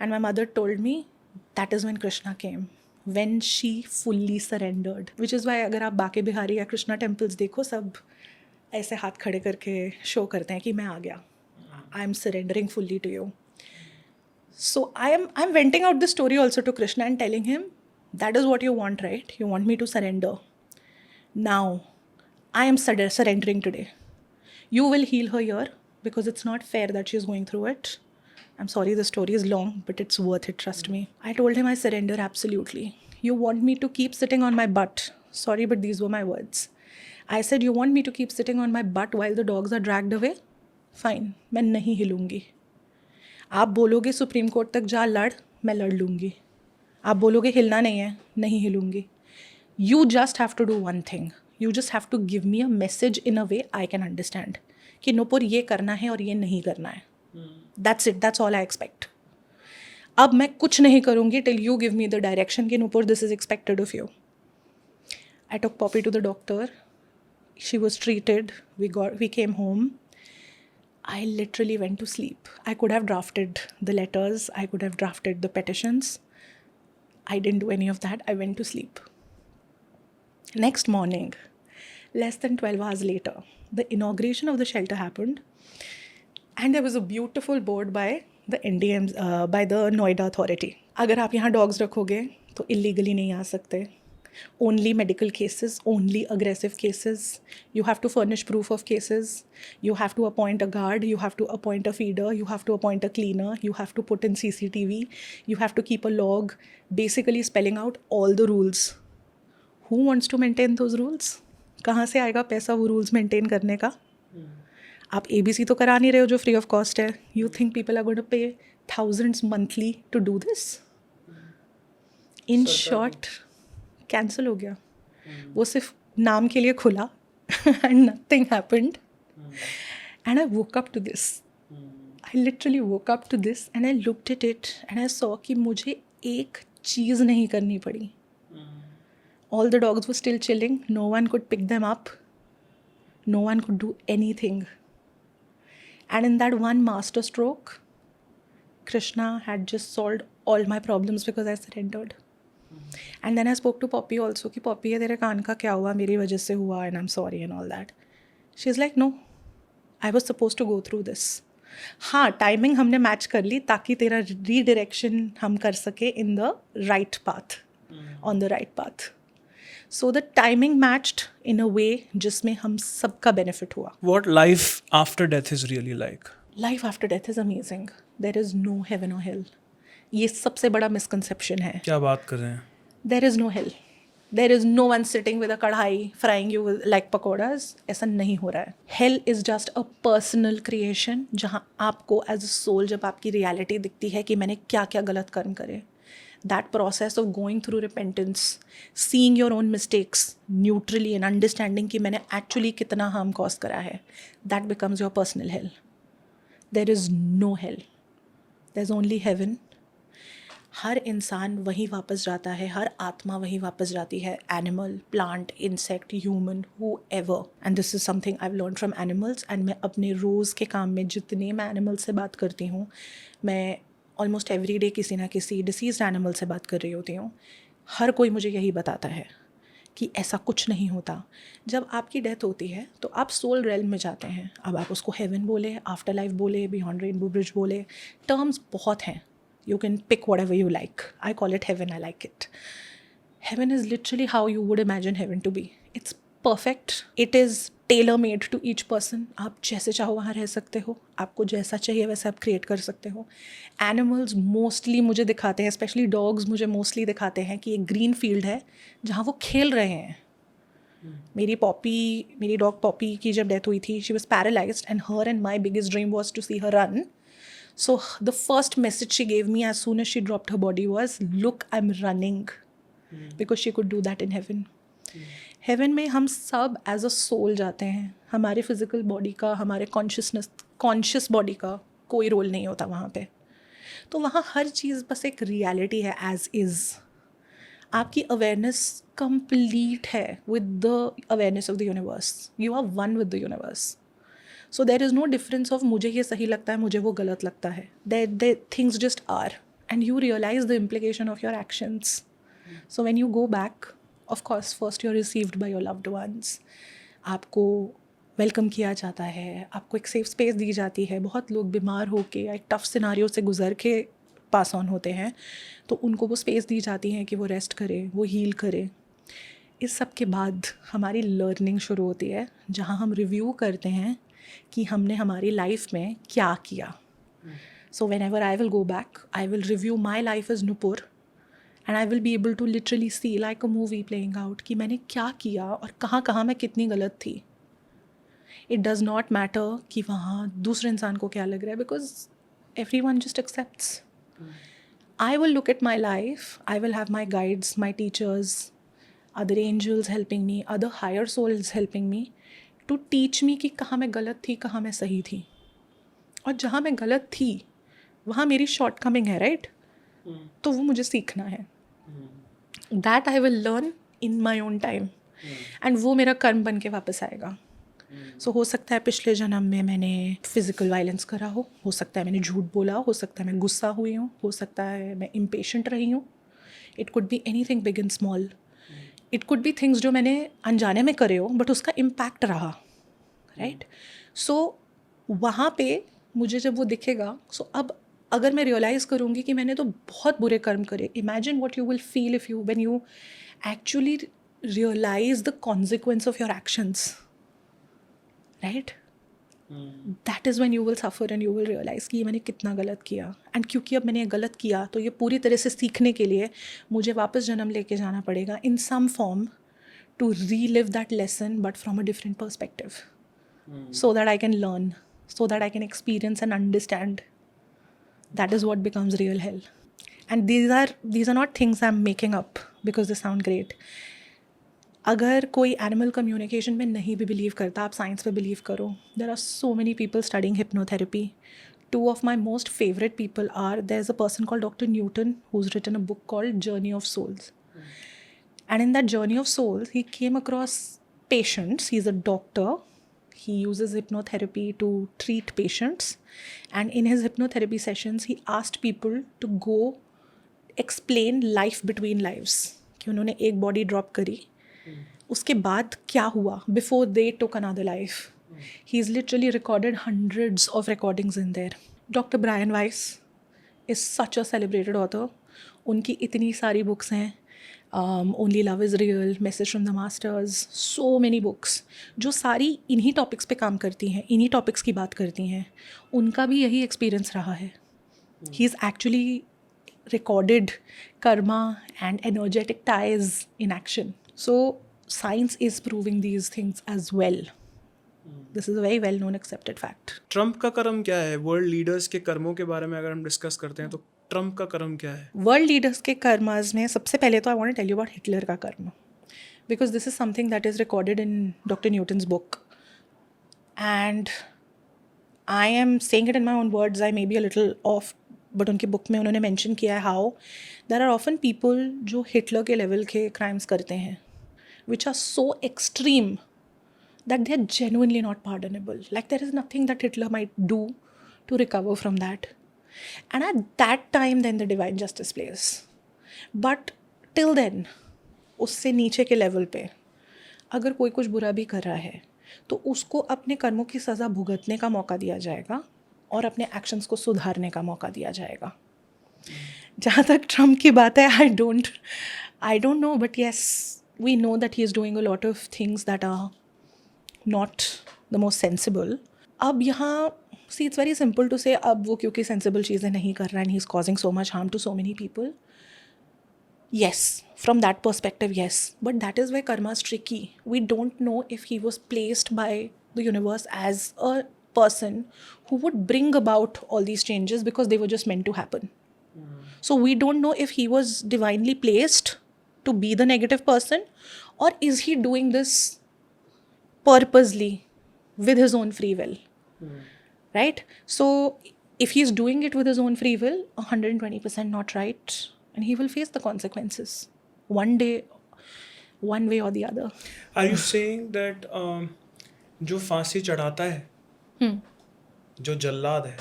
And my mother told me that is when Krishna came, when she fully surrendered, which is why अगर आप बाके बिहारी या कृष्णा टेम्पल्स देखो, सब ऐसे हाथ खड़े करके शो करते हैं कि मैं आ गया, I am surrendering fully to you. So I am venting out this story also to Krishna and telling him that is what you want, right? You want me to surrender, now I am surrendering today. You will heal her ear because it's not fair that she is going through it. I'm sorry, the story is long, but it's worth it, trust me. I told him I surrender absolutely. You want me to keep sitting on my butt? Sorry, but these were my words. I said, you want me to keep sitting on my butt while the dogs are dragged away? Fine, मैं नहीं हिलूंगी। आप बोलोगे सुप्रीम कोर्ट तक जा लड़, मैं लड़ लूँगी। आप बोलोगे हिलना नहीं है, नहीं हिलूंगी। You just have to do one thing. You just have to give me a message in a way I can understand. कि नुपुर ये करना है और ये नहीं करना है। That's it. That's all I expect. अब मैं कुछ नहीं करूँगी till you give me the direction कि Nupur this is expected of you. I took Poppy to the doctor. She was treated. We came home. I literally went to sleep. I could have drafted the letters. I could have drafted the petitions. I didn't do any of that. I went to sleep. Next morning, less than 12 hours later, the inauguration of the shelter happened. And there was a beautiful board by the NDMs, by the Noida Authority. अगर आप यहाँ dogs रखोगे तो इलीगली नहीं आ सकते. Only medical cases, only aggressive cases. You have to furnish proof of cases. You have to appoint a guard. You have to appoint a feeder. You have to appoint a cleaner. You have to put in CCTV. You have to keep a log. Basically spelling out all the rules. Who wants to maintain those rules? कहाँ से आएगा पैसा वो rules maintain करने का? आप ABC तो करा नहीं रहे हो जो free of cost है. You think people are going to pay thousands monthly to do this? In short, cancel हो गया. वो सिर्फ नाम के लिए खुला and nothing happened and I woke up to this. I literally woke up to this and I looked at it and I saw कि मुझे एक चीज़ नहीं करनी पड़ी. All the dogs were still chilling. No one could pick them up. No one could do anything. And in that one master stroke Krishna had just solved all my problems because I surrendered. And then I spoke to Poppy also कि Poppy ये तेरे कान का क्या हुआ, मेरी वजह से हुआ, and I'm sorry and all that. She's like no, I was supposed to go through this. हाँ, टाइमिंग हमने मैच कर ली ताकि तेरा रीडायरेक्शन हम कर सके in the right path, on the right path. So the timing matched in a way जिसमें हम सबका benefit हुआ. What life after death is really like? Life after death is amazing. There is no heaven or hell. ये सबसे बड़ा मिसकंसेप्शन है. क्या बात कर रहे हैं? There is no hell. There is no one sitting with a कढ़ाई frying you like pakoras. ऐसा नहीं हो रहा है. Hell is just a personal creation जहाँ आपको as a soul जब आपकी reality दिखती है कि मैंने क्या क्या गलत कर्म करे. That process of going through repentance, seeing your own mistakes neutrally and understanding कि मैंने actually कितना harm cause करा है, that becomes your personal hell. There is no hell. There's only heaven. हर इंसान वहीं वापस जाता है, हर आत्मा वहीं वापस जाती है. Animal, plant, insect, human, whoever. And this is something I've learned from animals. And मैं अपने रोज़ के काम में जितने मैं एनिमल से बात करती हूँ, मैं ऑलमोस्ट एवरी डे किसी ना किसी डिसीज्ड एनिमल से बात कर रही होती हूँ. हर कोई मुझे यही बताता है कि ऐसा कुछ नहीं होता. जब आपकी डेथ होती है तो आप सोल रेल्म में जाते हैं. अब आप उसको हेवन बोले, आफ्टर लाइफ बोले, बियॉन्ड रेनबो ब्रिज बोले, टर्म्स बहुत हैं. You can pick whatever you like. I call it heaven. I like it. Heaven is literally how you would imagine heaven to be. It's perfect. It is tailor-made to each person. आप जैसे चाहो वहाँ रह सकते हो. आपको जैसा चाहिए वैसे आप क्रिएट कर सकते हो. Animals mostly मुझे दिखाते हैं, especially dogs मुझे mostly दिखाते हैं कि एक green field है जहाँ वो खेल रहे हैं. मेरी डॉग पॉपी की जब डेथ हुई थी, she was paralyzed and her and my biggest dream was to see her run. So the first message she gave me as soon as she dropped her body was, look, I'm running. Because she could do that in heaven. Heaven में हम सब as a soul जाते हैं. हमारे physical body का, हमारे conscious body का कोई रोल नहीं होता वहाँ पे. तो वहाँ हर चीज़ बस एक reality है as is. आपकी awareness complete है with the awareness of the universe. You are one with the universe. So there is no difference of मुझे ये सही लगता है, मुझे वो गलत लगता है. Things just are. And you realize the implication of your actions. So when you go back, of course, first you're received by your loved ones. आपको वेलकम किया जाता है, आपको एक सेफ स्पेस दी जाती है. बहुत लोग बीमार होके या एक टफ सिनारियो से गुजर के पास ऑन होते हैं, तो उनको वो स्पेस दी जाती है कि वो रेस्ट करे, वो हील करे. इस सब के बाद हमारी लर्निंग शुरू होती है, जहाँ हम रिव्यू करते हैं कि हमने हमारी लाइफ में क्या किया. So whenever I will go back, I will review my life as Nupur and I will be able to literally see like a movie playing out कि मैंने क्या किया और कहाँ कहाँ मैं कितनी गलत थी. इट डज़ नॉट मैटर कि वहाँ दूसरे इंसान को क्या लग रहा है, because every one just accepts. I will look at my life, I will have my guides, my teachers, other angels helping me, other higher souls helping me to teach me कि कहाँ मैं गलत थी, कहाँ मैं सही थी. और जहाँ मैं गलत थी वहाँ मेरी शॉर्टकमिंग है, राइट? तो वो मुझे सीखना है. That I will learn in my own time and वो मेरा कर्म बन के वापस आएगा. सो हो सकता है पिछले जन्म में मैंने फिज़िकल वायलेंस करा हो सकता है मैंने झूठ बोला, हो सकता है मैं गुस्सा हुई हूँ, हो सकता है मैं इम्पेशेंट रही हूँ. It could be any thing big and small. It could be things जो मैंने अनजाने में करे हो बट उसका इम्पैक्ट रहा, राइट? सो वहाँ पे मुझे जब वो दिखेगा, सो अब अगर मैं रियलाइज़ करूँगी कि मैंने तो बहुत बुरे कर्म करे, imagine what you will feel if you when you actually realise the consequence of your actions, right? That is when you will suffer and you will realise कि ये मैंने कितना गलत किया, एंड क्योंकि अब मैंने ये गलत किया तो ये पूरी तरह से सीखने के लिए मुझे वापस जन्म लेके जाना पड़ेगा in some form to relive that lesson but from a different perspective, so that I can learn, so that I can experience and understand. That is what becomes real hell. And these are not things I'm making up because they sound great. अगर कोई एनिमल कम्युनिकेशन में नहीं भी बिलीव करता, आप साइंस पे बिलीव करो. There are so many people studying hypnotherapy. Two of my most favorite people are, there's a person called Dr. Newton who's written a book called Journey of Souls. And in that Journey of Souls, he came across patients. He's a doctor. He uses hypnotherapy to treat patients. And in his hypnotherapy sessions, he asked people to go explain life between lives. कि उन्होंने एक body drop करी, उसके बाद क्या हुआ before they took another life. He's literally recorded hundreds of recordings in there. Dr. Brian Weiss is such a celebrated author. उनकी इतनी सारी books हैं. Only Love is Real, Message from the Masters, so many books जो सारी इन्हीं टॉपिक्स पे काम करती हैं, इन्हीं टॉपिक्स की बात करती हैं. उनका भी यही एक्सपीरियंस रहा है. He is actually recorded karma and energetic ties in action. So science is proving these things as well. This is a very well known accepted fact. Trump का कर्म क्या है? वर्ल्ड लीडर्स के कर्मों के बारे में अगर हम डिस्कस करते हैं तो ट्रम्प का कर्म क्या है? वर्ल्ड लीडर्स के कर्मास में सबसे पहले तो I want to tell you about Hitler का कर्म, because this is something that is recorded in doctor Newton's book, and I am saying it in my own words. I may be a little off, but उनकी बुक में उन्होंने मेंशन किया है how there are often people जो हिटलर के लेवल के क्राइम्स करते हैं which are so extreme that they are genuinely not pardonable. Like there is nothing that Hitler might do to recover from that. And at that time then the divine justice plays. But till then, उससे नीचे के लेवल पे अगर कोई कुछ बुरा भी कर रहा है तो उसको अपने कर्मों की सज़ा भुगतने का मौका दिया जाएगा और अपने एक्शंस को सुधारने का मौका दिया जाएगा. जहाँ तक ट्रम्प की बात है, I don't know, but yes we know that he is doing a lot of things that are not the most sensible. अब यहाँ see it's very simple to say अब वो क्योंकि sensible चीज़ें नहीं कर रहा है and he's causing so much harm to so many people. Yes, from that perspective, yes. But that is where karma is tricky. We don't know if he was placed by the universe as a person who would bring about all these changes because they were just meant to happen. So we don't know if he was divinely placed to be the negative person, or is he doing this purposely with his own free will. Right? So if he's doing it with his own free will, 120% not right, and he will face the consequences one day, one way or the other. Are you saying that जो फांसी चढ़ाता है, जो जल्लाद है,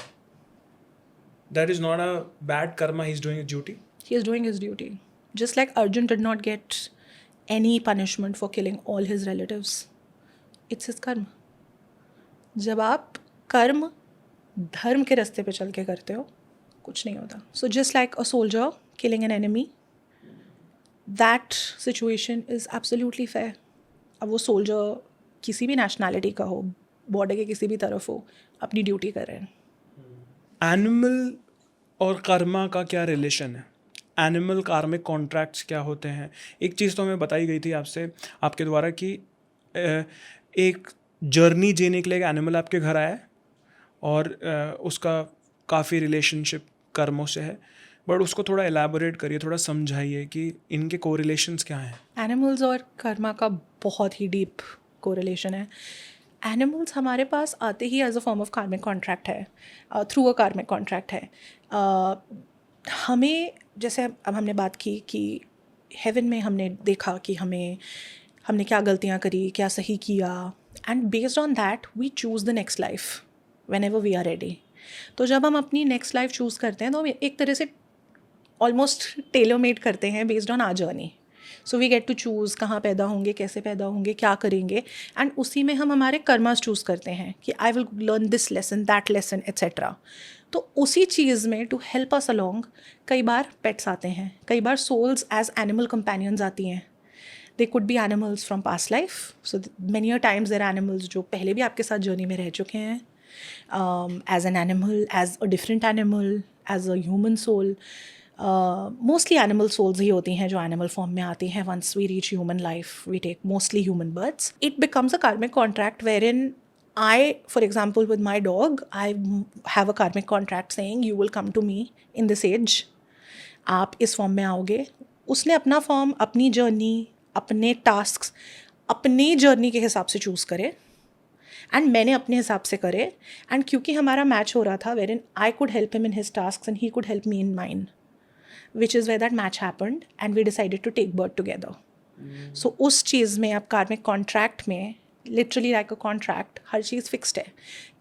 that is not a bad karma, he's doing his duty? He is doing his duty. Just like Arjun did not get any punishment for killing all his relatives. It's his कर्म. जब आप कर्म धर्म के रास्ते पे चल के करते हो, कुछ नहीं होता. So just like a soldier killing an enemy, that situation is absolutely fair. अब वो सोल्जर किसी भी नेशनैलिटी का हो, बॉर्डर के किसी भी तरफ हो, अपनी ड्यूटी कर रहे हैं. एनिमल और कर्मा का क्या रिलेशन है? एनिमल कार्मिक कॉन्ट्रैक्ट्स क्या होते हैं? एक चीज़ तो हमें बताई गई थी आपके द्वारा कि एक जर्नी जीने के लिए एनिमल आपके घर आया है और उसका काफ़ी रिलेशनशिप कर्मों से है, बट उसको थोड़ा एलैबोरेट करिए, थोड़ा समझाइए कि इनके कोरिलेशंस क्या हैं. एनिमल्स और कर्मा का बहुत ही डीप कोरिलेशन है. एनिमल्स हमारे पास आते ही as a form of karmic contract है, थ्रू अ कार्मिक कॉन्ट्रैक्ट है. हमें जैसे अब हमने बात की कि हेवन में हमने देखा कि हमने क्या गलतियाँ करी, क्या सही किया, and based on that we choose the next life whenever we are ready. तो जब हम अपनी नेक्स्ट लाइफ चूज़ करते हैं तो हम एक तरह से ऑलमोस्ट टेलर मेड करते हैं based on our journey. So we get to choose कहाँ पैदा होंगे, कैसे पैदा होंगे, क्या करेंगे, एंड उसी में हम हमारे कर्मास चूज़ करते हैं कि I will learn this lesson, that lesson, etcetera. तो उसी चीज़ में टू हेल्प अस अलोंग कई बार पेट्स आते हैं, कई बार सोल्स एज एनिमल कंपेनियंस आती हैं. They could be animals from past life, so many a times there animals जो पहले भी आपके साथ जर्नी में रह चुके हैं, as an animal, as a different animal, as a human soul. Mostly animal souls ही होती हैं जो एनिमल फॉर्म में आती हैं. Once we reach human life we take mostly human births. It becomes a karmic contract wherein I, for example, with my dog, I have a karmic contract saying you will come to me in this age. आप इस फॉर्म में आओगे. उसने अपना फॉर्म, अपनी जर्नी, अपने टास्क अपनी जर्नी के हिसाब से चूज़ करे एंड मैंने अपने हिसाब से करे. एंड क्योंकि हमारा मैच हो रहा था wherein I could help him in his task and he could help me in mine, which is where that match happened and we decided to take birth together. So उस चीज़ में, अब कार्मिक कॉन्ट्रैक्ट में, literally like a contract, her cheese fixed है.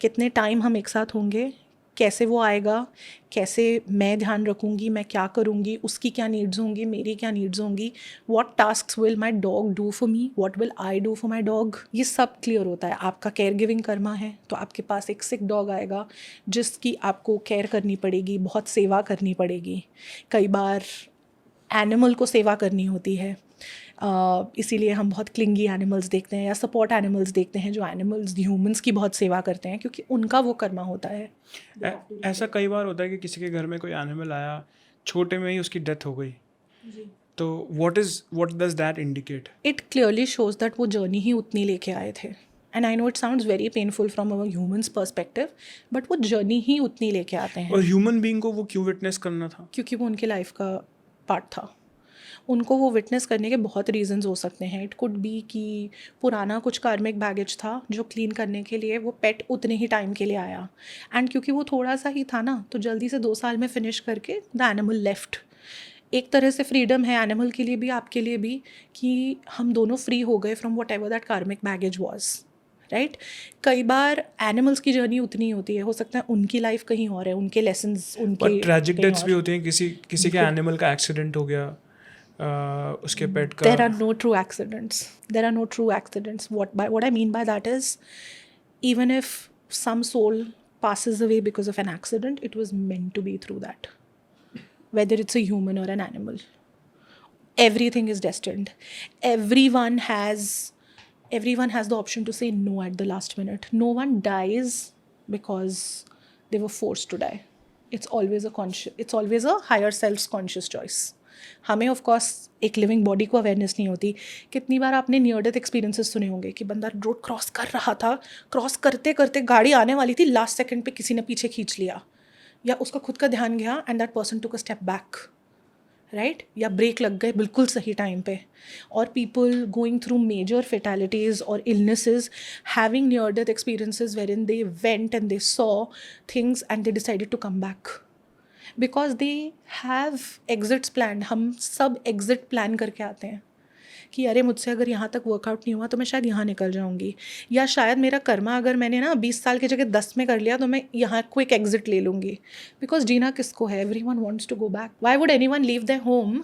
कितने टाइम हम एक साथ होंगे, कैसे वो आएगा, कैसे मैं ध्यान रखूँगी, मैं क्या करूँगी, उसकी क्या नीड्स होंगी, मेरी क्या नीड्स होंगी, what tasks will my dog do for me, what will I do for my dog, ये सब क्लियर होता है. आपका केयर गिविंग कर्मा है तो आपके पास एक सिक डॉग आएगा जिसकी आपको केयर करनी पड़ेगी, बहुत सेवा करनी पड़ेगी. कई बार एनिमल को सेवा करनी होती है, इसीलिए हम बहुत क्लिंगी एनिमल्स देखते हैं या सपोर्ट एनिमल्स देखते हैं जो एनिमल्स ह्यूमंस की बहुत सेवा करते हैं, क्योंकि उनका वो कर्मा होता है. ऐसा कई बार होता है कि किसी के घर में कोई एनिमल आया, छोटे में ही उसकी डेथ हो गई, तो what does that indicate? It clearly shows that वो जर्नी ही उतनी लेके आए थे. And I know it sounds very painful from our humans perspective, but वो जर्नी ही उतनी लेके आते हैं. और ह्यूमन बीइंग को वो क्यों विटनेस करना था? क्योंकि वो उनकी लाइफ का पार्ट था. उनको वो विटनेस करने के बहुत रीजंस हो सकते हैं. इट कुड बी कि पुराना कुछ कार्मिक बैगेज था जो क्लीन करने के लिए वो पेट उतने ही टाइम के लिए आया, एंड क्योंकि वो थोड़ा सा ही था ना, तो जल्दी से 2 साल में फिनिश करके द एनिमल लेफ्ट. एक तरह से फ्रीडम है एनिमल के लिए भी, आपके लिए भी, कि हम दोनों फ्री हो गए फ्रॉम वट एवर दैट कार्मिक बैगेज वॉज, राइट. कई बार एनिमल्स की जर्नी उतनी होती है, हो सकता है उनकी लाइफ कहीं और है, उनके लेसन्स उनके ट्रैजिक डेथ्स भी होती हैं. किसी के एनिमल का एक्सीडेंट हो गया, उसके पेट का. There are no true accidents. There are no true accidents. What I mean by that is, even if some soul passes away because of an accident, it was meant to be through that. Whether it's a human or an animal, everything is destined. Everyone has the option to say no at the last minute. No one dies because they were forced to die. It's always a higher self's conscious choice. हमें ऑफ कोर्स एक लिविंग बॉडी को अवेयरनेस नहीं होती. कितनी बार आपने नियर डेथ एक्सपीरियंसेस सुने होंगे कि बंदा रोड क्रॉस कर रहा था, क्रॉस करते करते गाड़ी आने वाली थी, लास्ट सेकंड पे किसी ने पीछे खींच लिया, या उसका खुद का ध्यान गया and that person took a step back, right, या ब्रेक लग गए बिल्कुल सही टाइम पे. और people going through major fatalities और illnesses having near death experiences wherein they went and they saw things and they decided to come back because they have exits plan. हम सब एग्जिट प्लान करके आते हैं कि अरे मुझसे अगर यहाँ तक वर्कआउट नहीं हुआ तो मैं शायद यहाँ निकल जाऊँगी, या शायद मेरा कर्मा अगर मैंने ना 20 साल की जगह 10 में कर लिया तो मैं यहाँ क्विक एग्जिट ले लूँगी. बिकॉज जीना किसको है? Everyone wants to go back. Why would anyone leave their home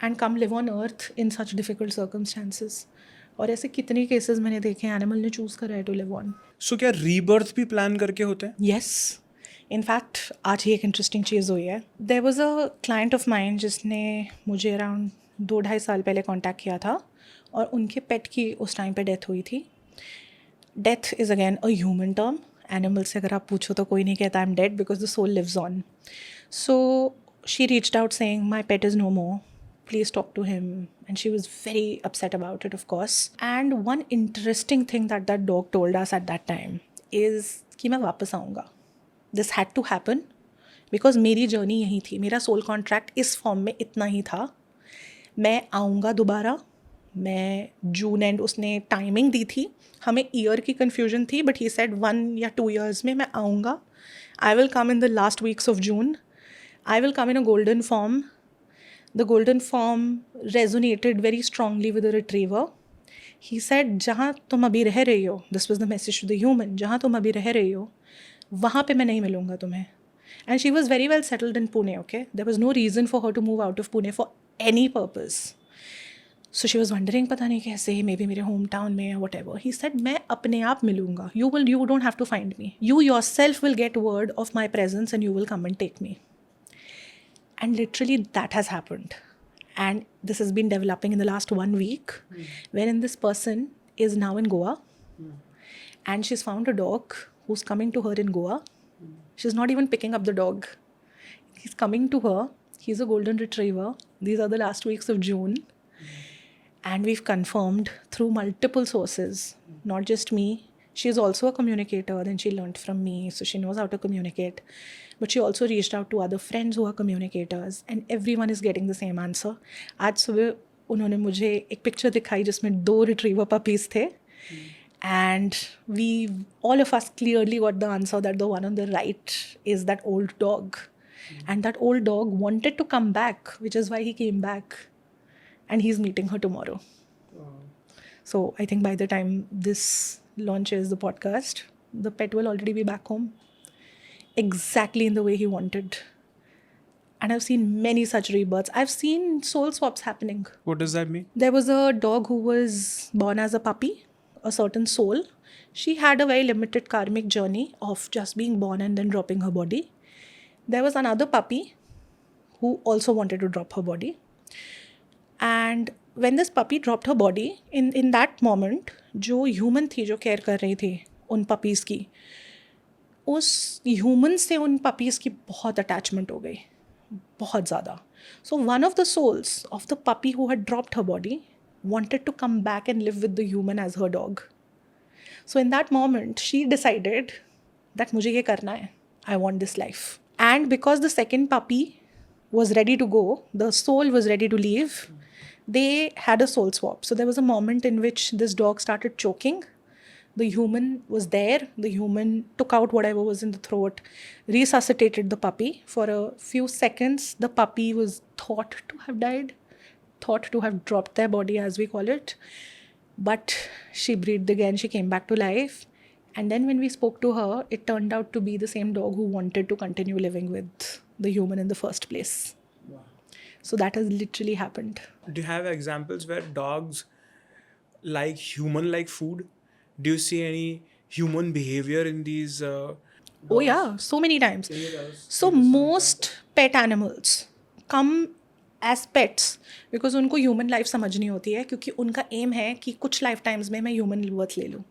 and come live on earth in such difficult circumstances? और ऐसे कितने केसेस मैंने देखे हैं, एनिमल ने चूज़ करा है टू लिव ऑन. सो क्या रीबर्थ भी प्लान करके होते हैं? येस. इनफैक्ट आज ही एक इंटरेस्टिंग चीज़ हुई है. There was a client of mine जिसने मुझे अराउंड 2-2.5 साल पहले कांटेक्ट किया था, और उनके पेट की उस टाइम पे डेथ हुई थी. Death is again a human term. Animal से अगर आप पूछो तो कोई नहीं कहता I am dead because the soul lives on. So she reached out saying my pet is no more, please talk to him, and she was very upset about it, of course. And one interesting thing that dog told us at that time is कि मैं वापस आऊँगा. This had to happen because मेरी जर्नी यही थी, मेरा सोल कॉन्ट्रैक्ट इस फॉर्म में इतना ही था. मैं आऊँगा दोबारा. मैं जून एंड उसने टाइमिंग दी थी, हमें ईयर की कन्फ्यूजन थी, बट ही सेड 1 या 2 years में मैं आऊँगा. I will come in the last weeks of June. I will come in a golden form. The golden form resonated very strongly with a retriever. He said, जहाँ तुम अभी रह रही हो, this was the message to the human, जहाँ तुम अभी रह रही हो वहाँ पे मैं नहीं मिलूँगा तुम्हें. And she was very well settled in Pune, okay? There was no reason for her to move out of Pune for any purpose. So she was wondering पता नहीं कैसे, मे बी मेरे होम टाउन में या वट एवर. ही सेड मैं अपने आप मिलूंगा, you don't have to find me, you yourself will get word of my presence and you will come and take me. And literally that has happened, and this has been developing in the last 1 week, wherein this person is now in Goa, and she's found a dog who's coming to her in Goa. She's not even picking up the dog, he's coming to her. He's a golden retriever. These are the last weeks of June, and we've confirmed through multiple sources, not just me. She's also a communicator, then she learnt from me, so she knows how to communicate. But she also reached out to other friends who are communicators, and everyone is getting the same answer. आज सुबह उन्होंने मुझे एक पिक्चर दिखाई जिसमें 2 रिट्रीवर पपीज़ थे, and we all of us clearly got the answer that the one on the right is that old dog, and that old dog wanted to come back, which is why he came back, and he's meeting her tomorrow. So I think by the time this launches the podcast, the pet will already be back home, exactly in the way he wanted. And I've seen many such rebirths. I've seen soul swaps happening. What does that mean? There was a dog who was born as a puppy, a certain soul. She had a very limited karmic journey of just being born and then dropping her body. There was another puppy who also wanted to drop her body. And when this puppy dropped her body, in that moment, जो human थी जो care कर रही थी उन puppies की, उस human से उन puppies की बहुत attachment हो गई, बहुत ज़्यादा. So one of the souls of the puppy who had dropped her body wanted to come back and live with the human as her dog. So in that moment, she decided that मुझे ये करना है. I want this life. And because the second puppy was ready to go, the soul was ready to leave, they had a soul swap. So there was a moment in which this dog started choking. The human was there. The human took out whatever was in the throat, resuscitated the puppy. For a few seconds, the puppy was thought to have died, thought to have dropped their body, as we call it. But she breathed again. She came back to life. And then when we spoke to her, it turned out to be the same dog who wanted to continue living with the human in the first place. Wow. So that has literally happened. Do you have examples where dogs like human-like food? Do you see any human behavior in these Oh yeah, so many times. Can you tell us- So give us some most pet animals come as pets because उनको human life समझनी होती है, क्योंकि उनका aim है कि कुछ lifetimes में मैं human birth ले लूँ.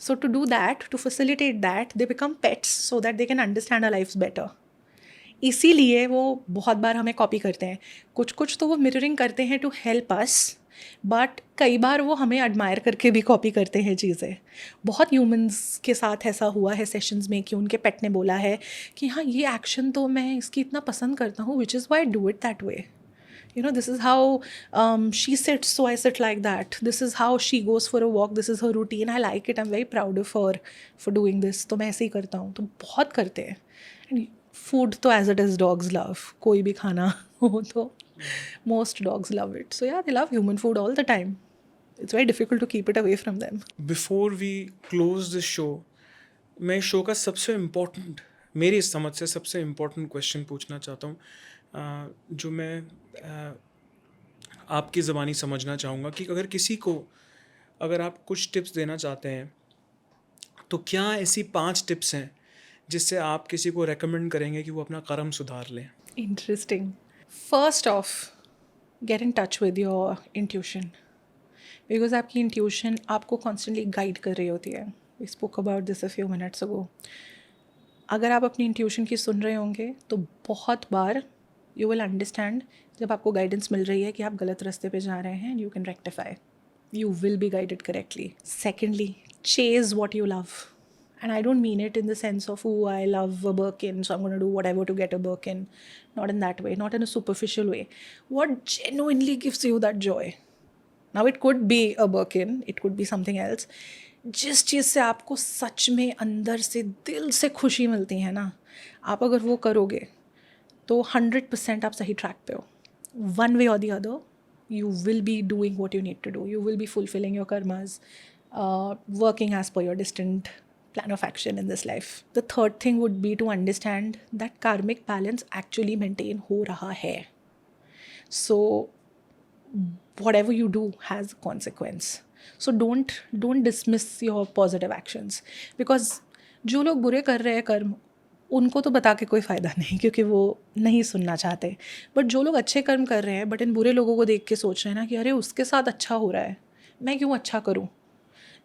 So to do that, to facilitate that, they become pets so that they can understand our lives better. इसीलिए वो बहुत बार हमें कॉपी करते हैं. कुछ तो वो मिररिंग करते हैं टू हेल्प अस, बट कई बार वो हमें एडमायर करके भी कॉपी करते हैं चीज़ें. बहुत ह्यूमंस के साथ ऐसा हुआ है सेशंस में कि उनके पेट ने बोला है कि हाँ ये एक्शन तो मैं इसकी इतना पसंद करता हूँ, विच is why do it that way. You know, this is how she sits, so I sit like that. This is how she goes for a walk. This is her routine. I like it. I'm very proud of her for doing this. तो मैं ऐसे ही करता हूँ. तो बहुत करते हैं. And food तो as it is dogs love. कोई भी खाना हो तो most dogs love it. So yeah, they love human food all the time. It's very difficult to keep it away from them. Before we close this show, मैं इस शो का सबसे इम्पोर्टेंट, मेरी समझ से सबसे इम्पोर्टेंट क्वेश्चन पूछना चाहता हूँ, जो मैं आपकी ज़बानी समझना चाहूँगा कि अगर आप कुछ टिप्स देना चाहते हैं तो क्या ऐसी 5 टिप्स हैं जिससे आप किसी को रेकमेंड करेंगे कि वो अपना कर्म सुधार लें? Interesting. First off, get in touch with your intuition. Because आपकी intuition आपको constantly guide कर रही होती है. We spoke about this a few minutes ago. अगर आप अपनी intuition की सुन रहे होंगे तो बहुत बार you will understand जब आपको guidance मिल रही है कि आप गलत रास्ते पे जा रहे हैं, and you can rectify. You will be guided correctly. Secondly, chase what you love. And I don't mean it in the sense of, oh, I love a Birkin, so I'm going to do whatever to get a Birkin. Not in that way, not in a superficial way. What genuinely gives you that joy? Now, it could be a Birkin, it could be something else. जिस चीज़ से आपको सच में अंदर से दिल से खुशी मिलती है ना, आप अगर वो करोगे तो 100% आप सही ट्रैक पे हो. One way or the other, you will be doing what you need to do. You will be fulfilling your karmas, working as per your distant plan of action in this life. The third thing would be to understand that karmic balance actually maintain हो रहा है. So whatever you do has a consequence. So don't dismiss your positive actions, because जो लोग बुरे कर रहे हैं कर्म, उनको तो बता के कोई फ़ायदा नहीं, क्योंकि वो नहीं सुनना चाहते. बट जो लोग अच्छे कर्म कर रहे हैं बट इन बुरे लोगों को देख के सोच रहे हैं ना कि अरे उसके साथ अच्छा हो रहा है, मैं क्यों अच्छा करूं.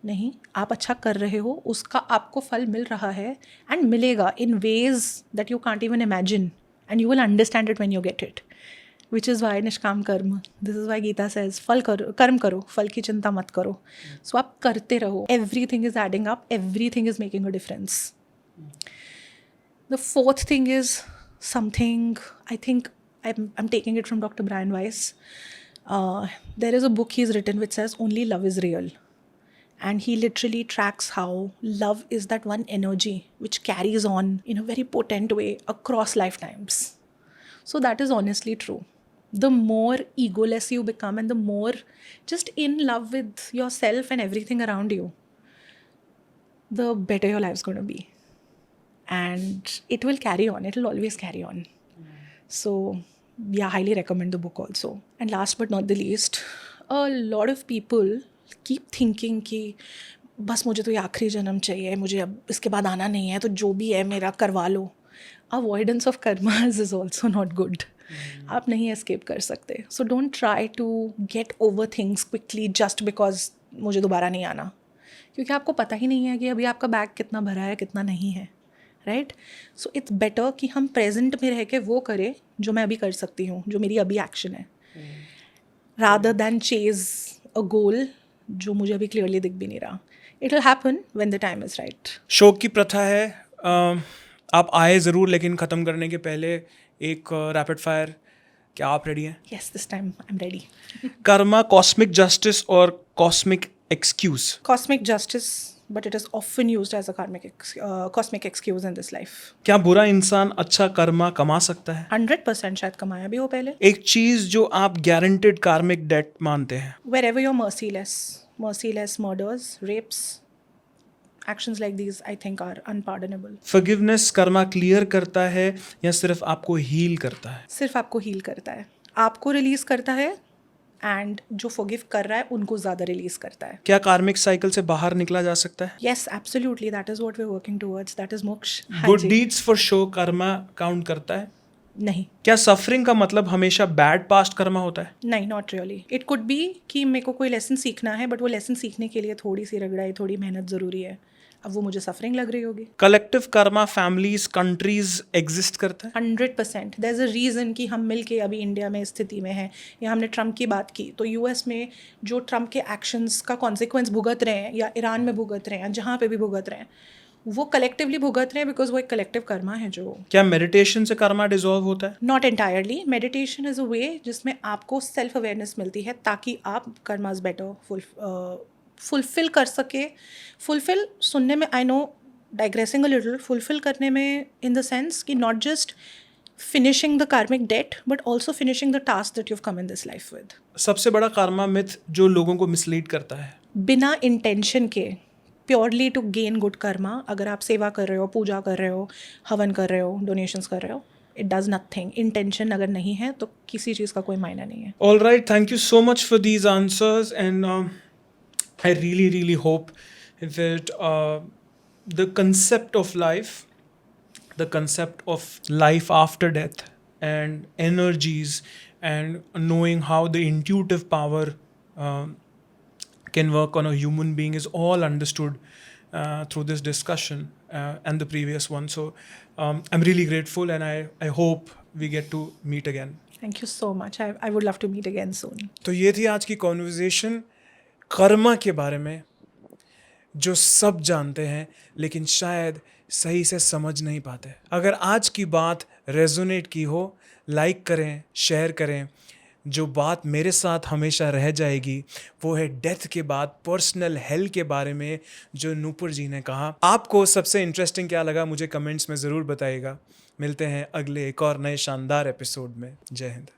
नहीं, आप अच्छा कर रहे हो, उसका आपको फल मिल रहा है, एंड मिलेगा in ways that you can't even imagine, and you will understand it when you get it. Which is why nishkam karma, this is why Gita says फल करो, कर्म करो, फल की चिंता मत करो. सो आप करते रहो, every thing is adding up, every thing is making a difference. The fourth thing is something I think I'm taking it from Dr. Brian Weiss. There is a book he's written which says only love is real. And he literally tracks how love is that one energy which carries on in a very potent way across lifetimes. So that is honestly true. The more egoless you become and the more just in love with yourself and everything around you, the better your life's going to be. And it will carry on, it will always carry on. So yeah, highly recommend the book also. And last but not the least, a lot of people keep thinking कि बस मुझे तो ये आखिरी जन्म चाहिए, मुझे अब इसके बाद आना नहीं है, तो जो भी है मेरा करवा लो. Avoidance of karmas is also not good. आप नहीं escape कर सकते. So don't try to get over things quickly just because मुझे दोबारा नहीं आना, क्योंकि आपको पता ही नहीं है कि अभी आपका बैग कितना भरा है, कितना नहीं है. राइट. सो इट्स बेटर कि हम प्रेजेंट में रह के वो करें जो मैं अभी कर सकती हूँ, जो मेरी अभी एक्शन है, रादर दैन चेज अ गोल जो मुझे अभी क्लियरली दिख भी नहीं रहा. It will happen when the time is right. शौक की प्रथा है, आप आए ज़रूर, लेकिन ख़त्म करने के पहले एक रैपिड फायर. क्या आप रेडी हैं? Yes, this time I am ready. Karma, cosmic justice और cosmic excuse? Cosmic justice, but it is often used as a cosmic excuse in this life. क्या बुरा इंसान अच्छा कर्मा कमा सकता है? 100% शायद कमाया भी हो पहले. एक चीज जो आप गारंटेड कार्मिक डेट मानते हैं? Wherever you're merciless murders, rapes, actions like these I think are unpardonable. Forgiveness Karma clear करता है या सिर्फ आपको हील करता है? सिर्फ आपको हील करता है, आपको रिलीज करता है, एंड जो फॉरगिव कर रहा है उनको ज़्यादा रिलीज करता है. क्या कार्मिक साइकिल से बाहर निकला जा सकता है? Yes, absolutely. That is what we're working towards. That is मोक्ष. Good deeds for show Karma count करता है? नहीं. क्या सफरिंग का मतलब हमेशा बैड पास्ट कर्मा होता है? नहीं, not really. It could be कि मेरे को कोई लेसन सीखना है, बट वो लेसन सीखने के लिए थोड़ी सी रगड़ाई, थोड़ी मेहनत ज़रूरी है. अब वो मुझे सफरिंग लग रही होगी. Collective Karma families, countries exist करता है? 100%. देयर इज अ रीज़न कि हम मिल के अभी इंडिया में स्थिति में हैं, या हमने ट्रम्प की बात की तो यूएस में जो ट्रम्प के एक्शंस का कॉन्सिक्वेंस भुगत रहे हैं, या ईरान में भुगत रहे हैं, जहाँ पे भी भुगत रहे हैं, वो कलेक्टिवली भुगत रहे हैं, बिकॉज वो एक कलेक्टिव कर्मा है. जो क्या मेडिटेशन से कर्मा डिसॉल्व होता है? Not entirely. Meditation is a way जिसमें आपको सेल्फ अवेयरनेस मिलती है ताकि आप कर्मास बेटर फुलफिल कर सके. फुलफिल सुनने में, I know digressing a little, fulfil करने में इन द सेंस कि not just finishing the karmic debt but also finishing the task that you have come in this life with. सबसे बड़ा कर्मा मिथ जो लोगों को मिसलीड करता है? बिना इंटेंशन के, purely to gain good karma, अगर आप सेवा कर रहे हो, पूजा कर रहे हो, हवन कर रहे हो, डोनेशंस कर रहे हो, इट डज नथिंग. इंटेंशन अगर नहीं है तो किसी चीज़ का कोई मायना नहीं है. All right, thank you so much for these answers, and I really hope that the concept of life, the concept of life after death, and energies, and knowing how the intuitive power can work on a human being is all understood through this discussion and the previous one. So I'm really grateful, and I hope we get to meet again. Thank you so much. I would love to meet again soon. तो ये थी आज की कॉन्वर्जेशन कर्मा के बारे में, जो सब जानते हैं लेकिन शायद सही से समझ नहीं पाते. अगर आज की बात रेजोनेट की हो, लाइक करें, शेयर करें. जो बात मेरे साथ हमेशा रह जाएगी वो है डेथ के बाद पर्सनल हेल्थ के बारे में, जो नूपुर जी ने कहा. आपको सबसे इंटरेस्टिंग क्या लगा मुझे कमेंट्स में ज़रूर बताइएगा. मिलते हैं अगले एक और नए शानदार एपिसोड में. जय हिंद.